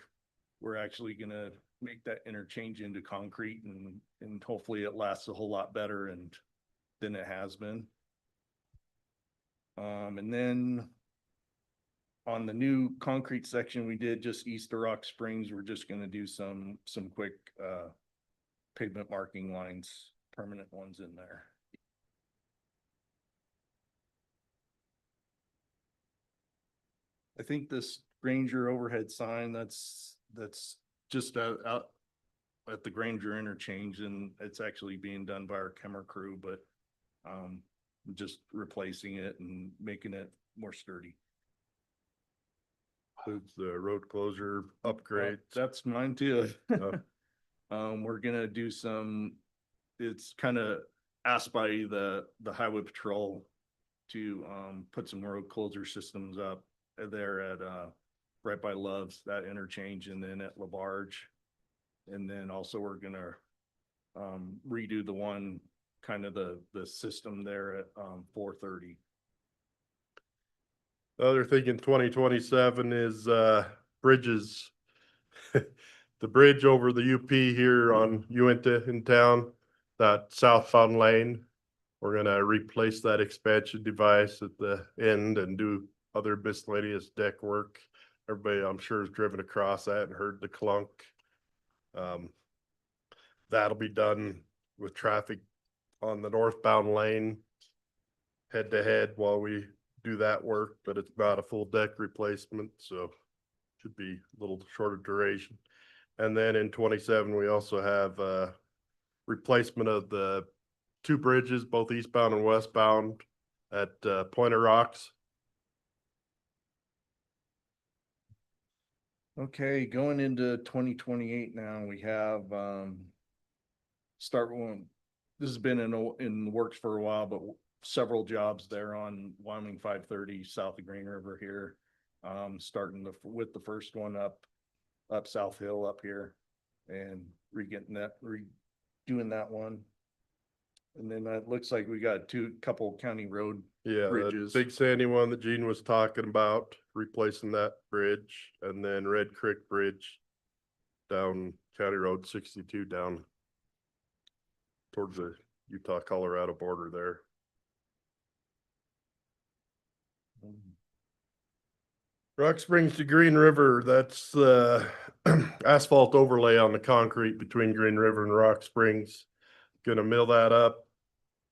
we're actually gonna make that interchange into concrete, and hopefully it lasts a whole lot better than it has been. And then on the new concrete section we did just east of Rock Springs, we're just gonna do some quick pavement marking lines, permanent ones in there. I think this Granger overhead sign, that's just out at the Granger interchange, and it's actually being done by our Kemmer crew, but just replacing it and making it more sturdy. Includes the road closure upgrade. That's mine too. We're gonna do it's kind of asked by the highway patrol to put some road closure systems up there at right by Love's, that interchange, and then at LaBarge. And then also we're gonna redo the one kind of the system there at 430. The other thing in 2027 is bridges. The bridge over the UP here on Uinta in town, that southbound lane. We're gonna replace that expansion device at the end and do other miscellaneous deck work. Everybody, I'm sure, has driven across that and heard the clunk. That'll be done with traffic on the northbound lane head to head while we do that work, but it's not a full deck replacement, so should be a little shorter duration. And then in 27, we also have replacement of the 2 bridges, both eastbound and westbound at Pointer Rocks. Okay, going into 2028 now, we have this has been in the works for a while, but several jobs there on Wyoming 530 south of Green River here. Starting with the first one up up South Hill up here and redoing that one. And then it looks like we got couple county road Yeah, the bridges. Big Sandy one that Gene was talking about, replacing that bridge, and then Red Creek Bridge down County Road 62 down towards the Utah-Colorado border there. Rock Springs to Green River, that's the asphalt overlay on the concrete between Green River and Rock Springs. Gonna mill that up,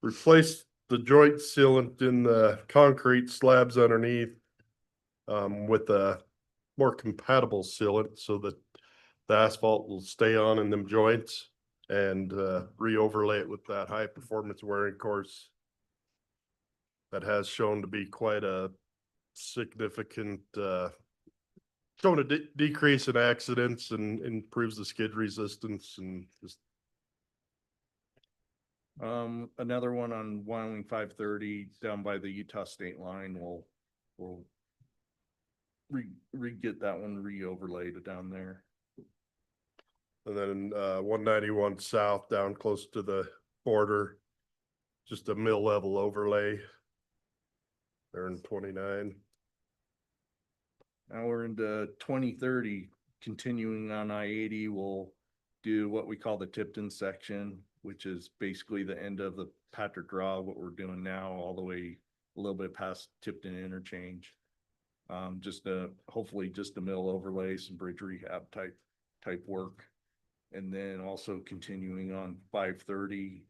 replace the joint sealant in the concrete slabs underneath with a more compatible sealant so that the asphalt will stay on in them joints, and re-overlay it with that high performance wearing course that has shown to be quite a significant showing a decrease in accidents and improves the skid resistance and just. Another one on Wyoming 530 down by the Utah state line. We'll get that one re-overlaid down there. And then 191 south down close to the border, just a mill level overlay there in 29. Now we're into 2030, continuing on I-80, we'll do what we call the Tipton section, which is basically the end of the Patrick Draw, what we're doing now, all the way a little bit past Tipton interchange. Hopefully just a mill overlay, some bridge rehab type work. And then also continuing on 530,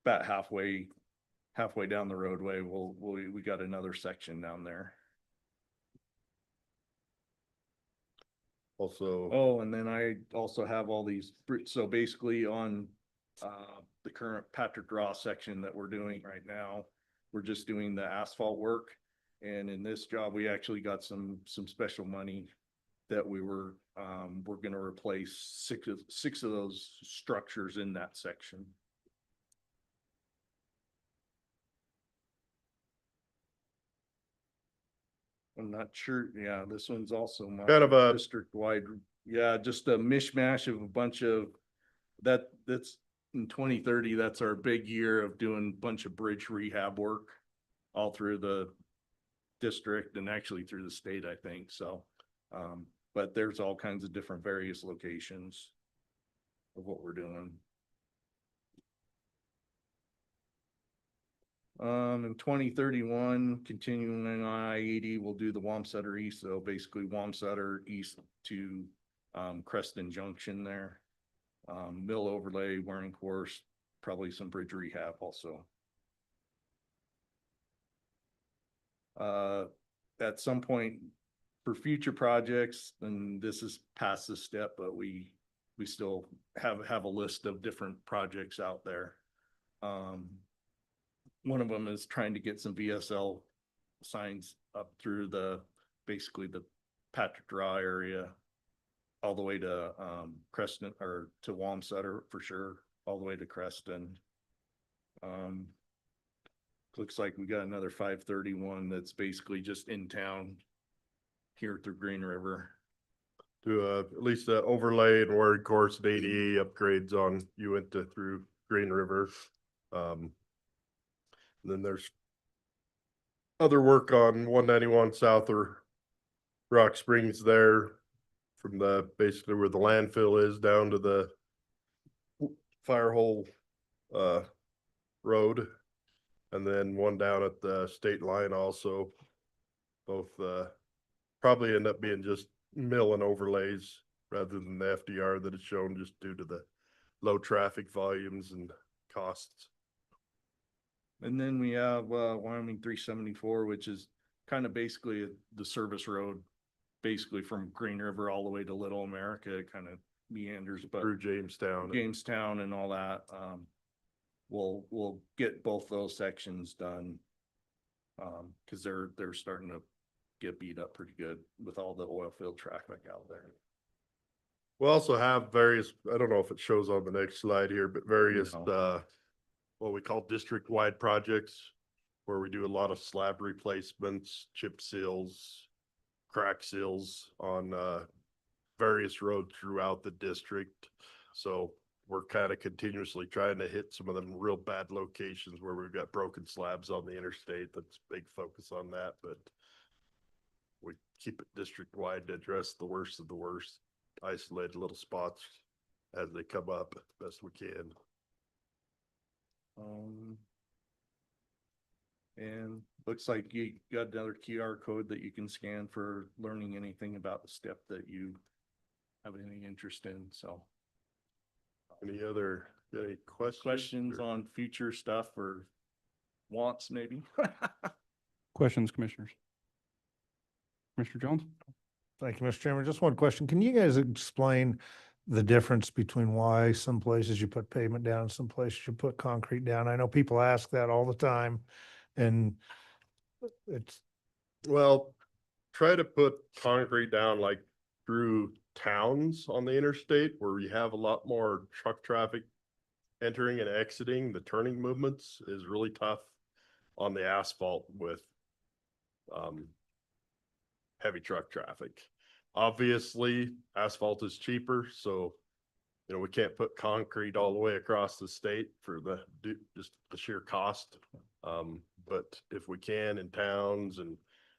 about halfway down the roadway, we got another section down there. Also, Oh, and then I also have all these, so basically on the current Patrick Draw section that we're doing right now, we're just doing the asphalt work. And in this job, we actually got some special money that we're gonna replace six of those structures in that section. I'm not sure. Yeah, this one's also Kind of a- district wide. Yeah, just a mishmash of a bunch of that's in 2030. That's our big year of doing a bunch of bridge rehab work all through the district and actually through the state, I think. So, but there's all kinds of different various locations of what we're doing. In 2031, continuing on I-80, we'll do the Wamsutter East. So basically Wamsutter East to Creston Junction there. Mill overlay, wearing course, probably some bridge rehab also. At some point for future projects, and this is past this step, but we still have a list of different projects out there. One of them is trying to get some VSL signs up through basically the Patrick Draw area, all the way to Creston, or to Wamsutter for sure, all the way to Creston. Looks like we got another 531 that's basically just in town here through Green River. Do at least a overlay and word course and ADA upgrades on Uinta through Green River. And then there's other work on 191 south or Rock Springs there, from basically where the landfill is down to the fire hole road, and then one down at the state line also. Both probably end up being just mill and overlays rather than the FDR that is shown, just due to the low traffic volumes and costs. And then we have Wyoming 374, which is kind of basically the service road, basically from Green River all the way to Little America. It kind of meanders, but Through Jamestown and all that. We'll get both those sections done because they're starting to get beat up pretty good with all the oil field traffic out there. We also have various, I don't know if it shows on the next slide here, but various No. what we call district-wide projects, where we do a lot of slab replacements, chip seals, crack seals on various roads throughout the district. So we're kind of continuously trying to hit some of them real bad locations where we've got broken slabs on the interstate. That's a big focus on that, but we keep it district wide to address the worst of the worst, isolated little spots as they come up best we can. And looks like you got another QR code that you can scan for learning anything about the step that you have any interest in, so. Any questions? Questions on future stuff or wants maybe? Questions, commissioners? Mr. Jones? Thank you, Mr. Chairman. Just one question. Can you guys explain the difference between why some places you put pavement down and some places you put concrete down? I know people ask that all the time, and it's, Well, try to put concrete down like through towns on the interstate where you have a lot more truck traffic entering and exiting. The turning movements is really tough on the asphalt with heavy truck traffic. Obviously, asphalt is cheaper, so we can't put concrete all the way across the state for just the sheer cost. But if we can in towns and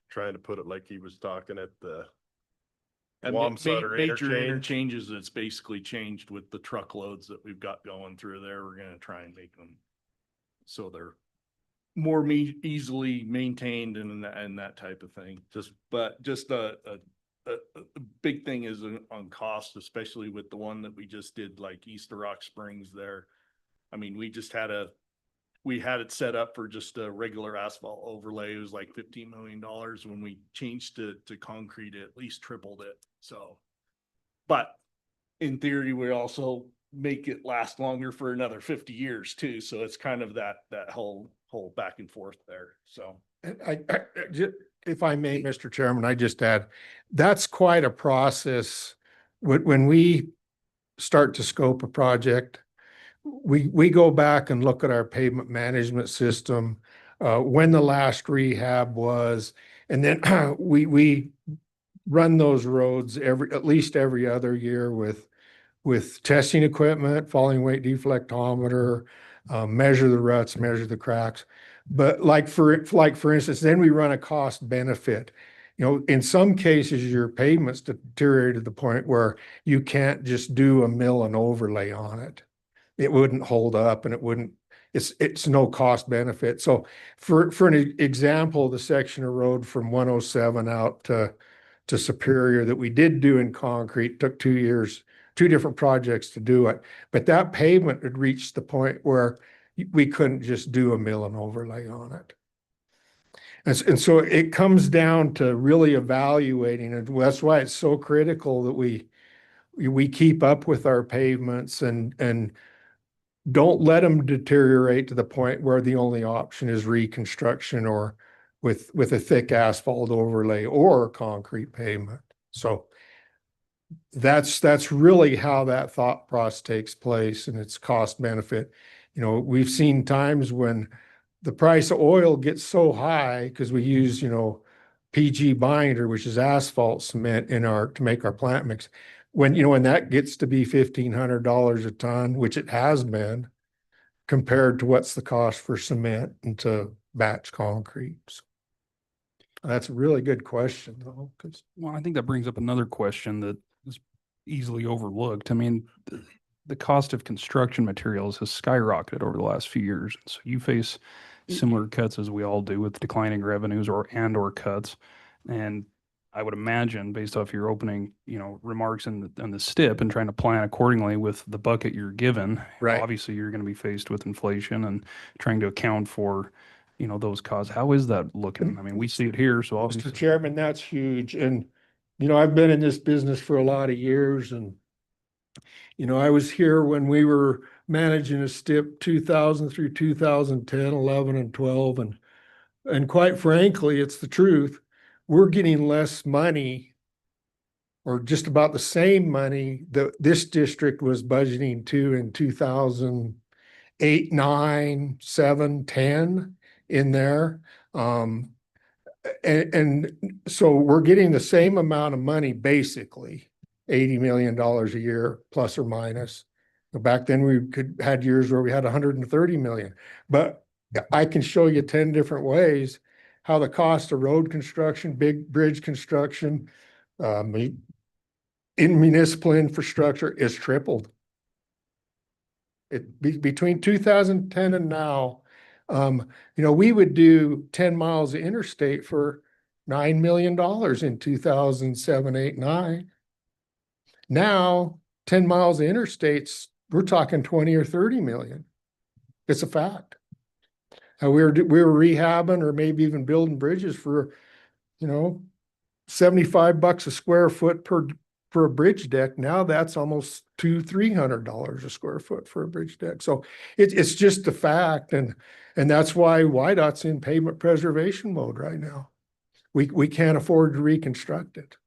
trying to put it like he was talking at the And Wamsutter major interchange. interchanges, it's basically changed with the truckloads that we've got going through there. We're gonna try and make them so they're more easily maintained and that type of thing. But just a big thing is on cost, especially with the one that we just did, like Easter Rock Springs there. I mean, we had it set up for just a regular asphalt overlay. It was like $15 million. When we changed to concrete, it at least tripled it. So, but in theory, we also make it last longer for another 50 years too. So it's kind of that whole back and forth there. So. If I may, Mr. Chairman, I just add, that's quite a process. When we start to scope a project, we go back and look at our pavement management system, when the last rehab was, and then we run those roads at least every other year with testing equipment, falling weight deflectometer, measure the ruts, measure the cracks. But like for instance, then we run a cost benefit. In some cases, your pavement's deteriorated to the point where you can't just do a mill and overlay on it. It wouldn't hold up, and it's no cost benefit. So for an example, the section of road from 107 out to Superior that we did do in concrete took 2 years, 2 different projects to do it. But that pavement had reached the point where we couldn't just do a mill and overlay on it. And so it comes down to really evaluating it. That's why it's so critical that we keep up with our pavements and don't let them deteriorate to the point where the only option is reconstruction or with a thick asphalt overlay or concrete pavement. So that's really how that thought process takes place, and it's cost benefit. We've seen times when the price of oil gets so high because we use, PG binder, which is asphalt cement to make our plant mix. When that gets to be $1,500 a ton, which it has been, compared to what's the cost for cement and to batch concrete. So that's a really good question though. Well, I think that brings up another question that is easily overlooked. I mean, the cost of construction materials has skyrocketed over the last few years. So you face similar cuts as we all do with declining revenues or cuts. And I would imagine, based off your opening, remarks in the STIP and trying to plan accordingly with the bucket you're given, Right. Obviously you're going to be faced with inflation and trying to account for, those costs. How is that looking? I mean, we see it here, so obviously. Mr. Chairman, that's huge. And, I've been in this business for a lot of years, and, I was here when we were managing a STIP 2000 through 2010, 11 and 12. And quite frankly, it's the truth. We're getting less money, or just about the same money that this district was budgeting to in 2008, 9, 7, 10 in there. And so we're getting the same amount of money basically. $80 million a year, plus or minus. Back then we had years where we had 130 million, but I can show you 10 different ways how the cost of road construction, big bridge construction, in municipal infrastructure is tripled. Between 2010 and now, we would do 10 miles of interstate for $9 million in 2007, 8, 9. Now, 10 miles of interstates, we're talking 20 or 30 million. It's a fact. We were rehabbing or maybe even building bridges for, $75 a square foot for a bridge deck. Now that's almost $300 a square foot for a bridge deck. So it's just a fact. And that's why YDOT's in pavement preservation mode right now. We can't afford to reconstruct it.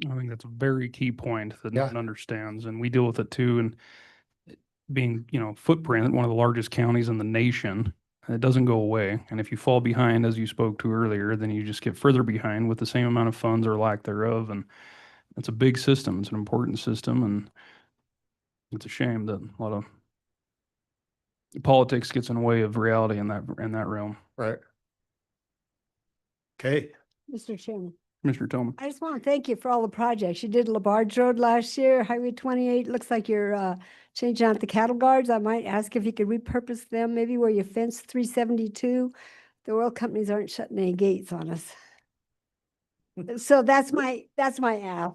I think that's a very key point that no Yeah. one understands, and we deal with it too. And being, footprint, one of the largest counties in the nation, it doesn't go away. And if you fall behind, as you spoke to earlier, then you just get further behind with the same amount of funds or lack thereof. And it's a big system. It's an important system, and it's a shame that a lot of politics gets in the way of reality in that realm. Right. Okay. Mr. Chairman, Mr. Tillman. I just want to thank you for all the projects. You did LaBarge Road last year, Highway 28. Looks like you're changing out the cattle guards. I might ask if you could repurpose them, maybe where you fence 372. The oil companies aren't shutting any gates on us. So that's my ask.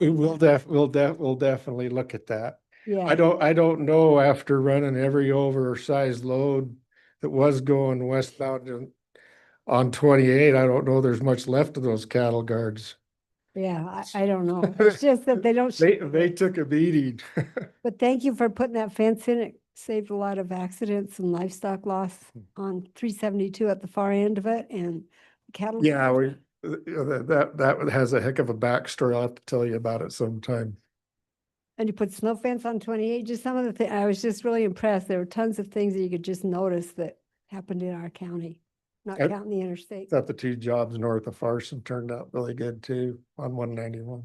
We'll definitely look at that. Yeah. I don't know, after running every oversized load that was going westbound on 28, I don't know there's much left of those cattle guards. Yeah, I don't know. It's just that they don't. They took a beating. But thank you for putting that fence in. It saved a lot of accidents and livestock loss on 372 at the far end of it and cattle. Yeah, that has a heck of a backstory. I'll have to tell you about it sometime. And you put snow fence on 28, just some of the things, I was just really impressed. There were tons of things that you could just notice that happened in our county, not I- counting the interstate. Thought the two jobs north of Farson turned out really good too on 191.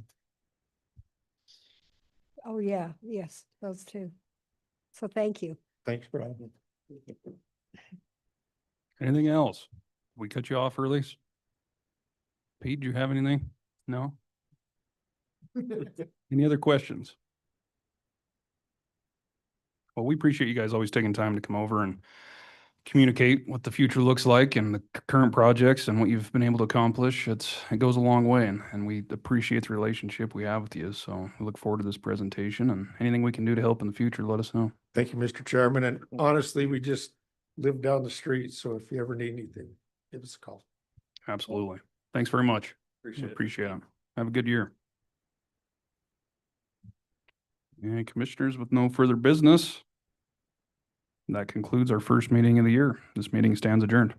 Oh, yeah, yes, those two. So thank you. Thanks, Brian. Anything else? We cut you off early? Pete, do you have anything? No? Any other questions? Well, we appreciate you guys always taking time to come over and communicate what the future looks like and the current projects and what you've been able to accomplish. It goes a long way, and we appreciate the relationship we have with you. So we look forward to this presentation, and anything we can do to help in the future, let us know. Thank you, Mr. Chairman. And honestly, we just live down the street. So if you ever need anything, give us a call. Absolutely. Thanks very much. Appreciate it. Appreciate it. Have a good year. And commissioners, with no further business, that concludes our first meeting of the year. This meeting stands adjourned.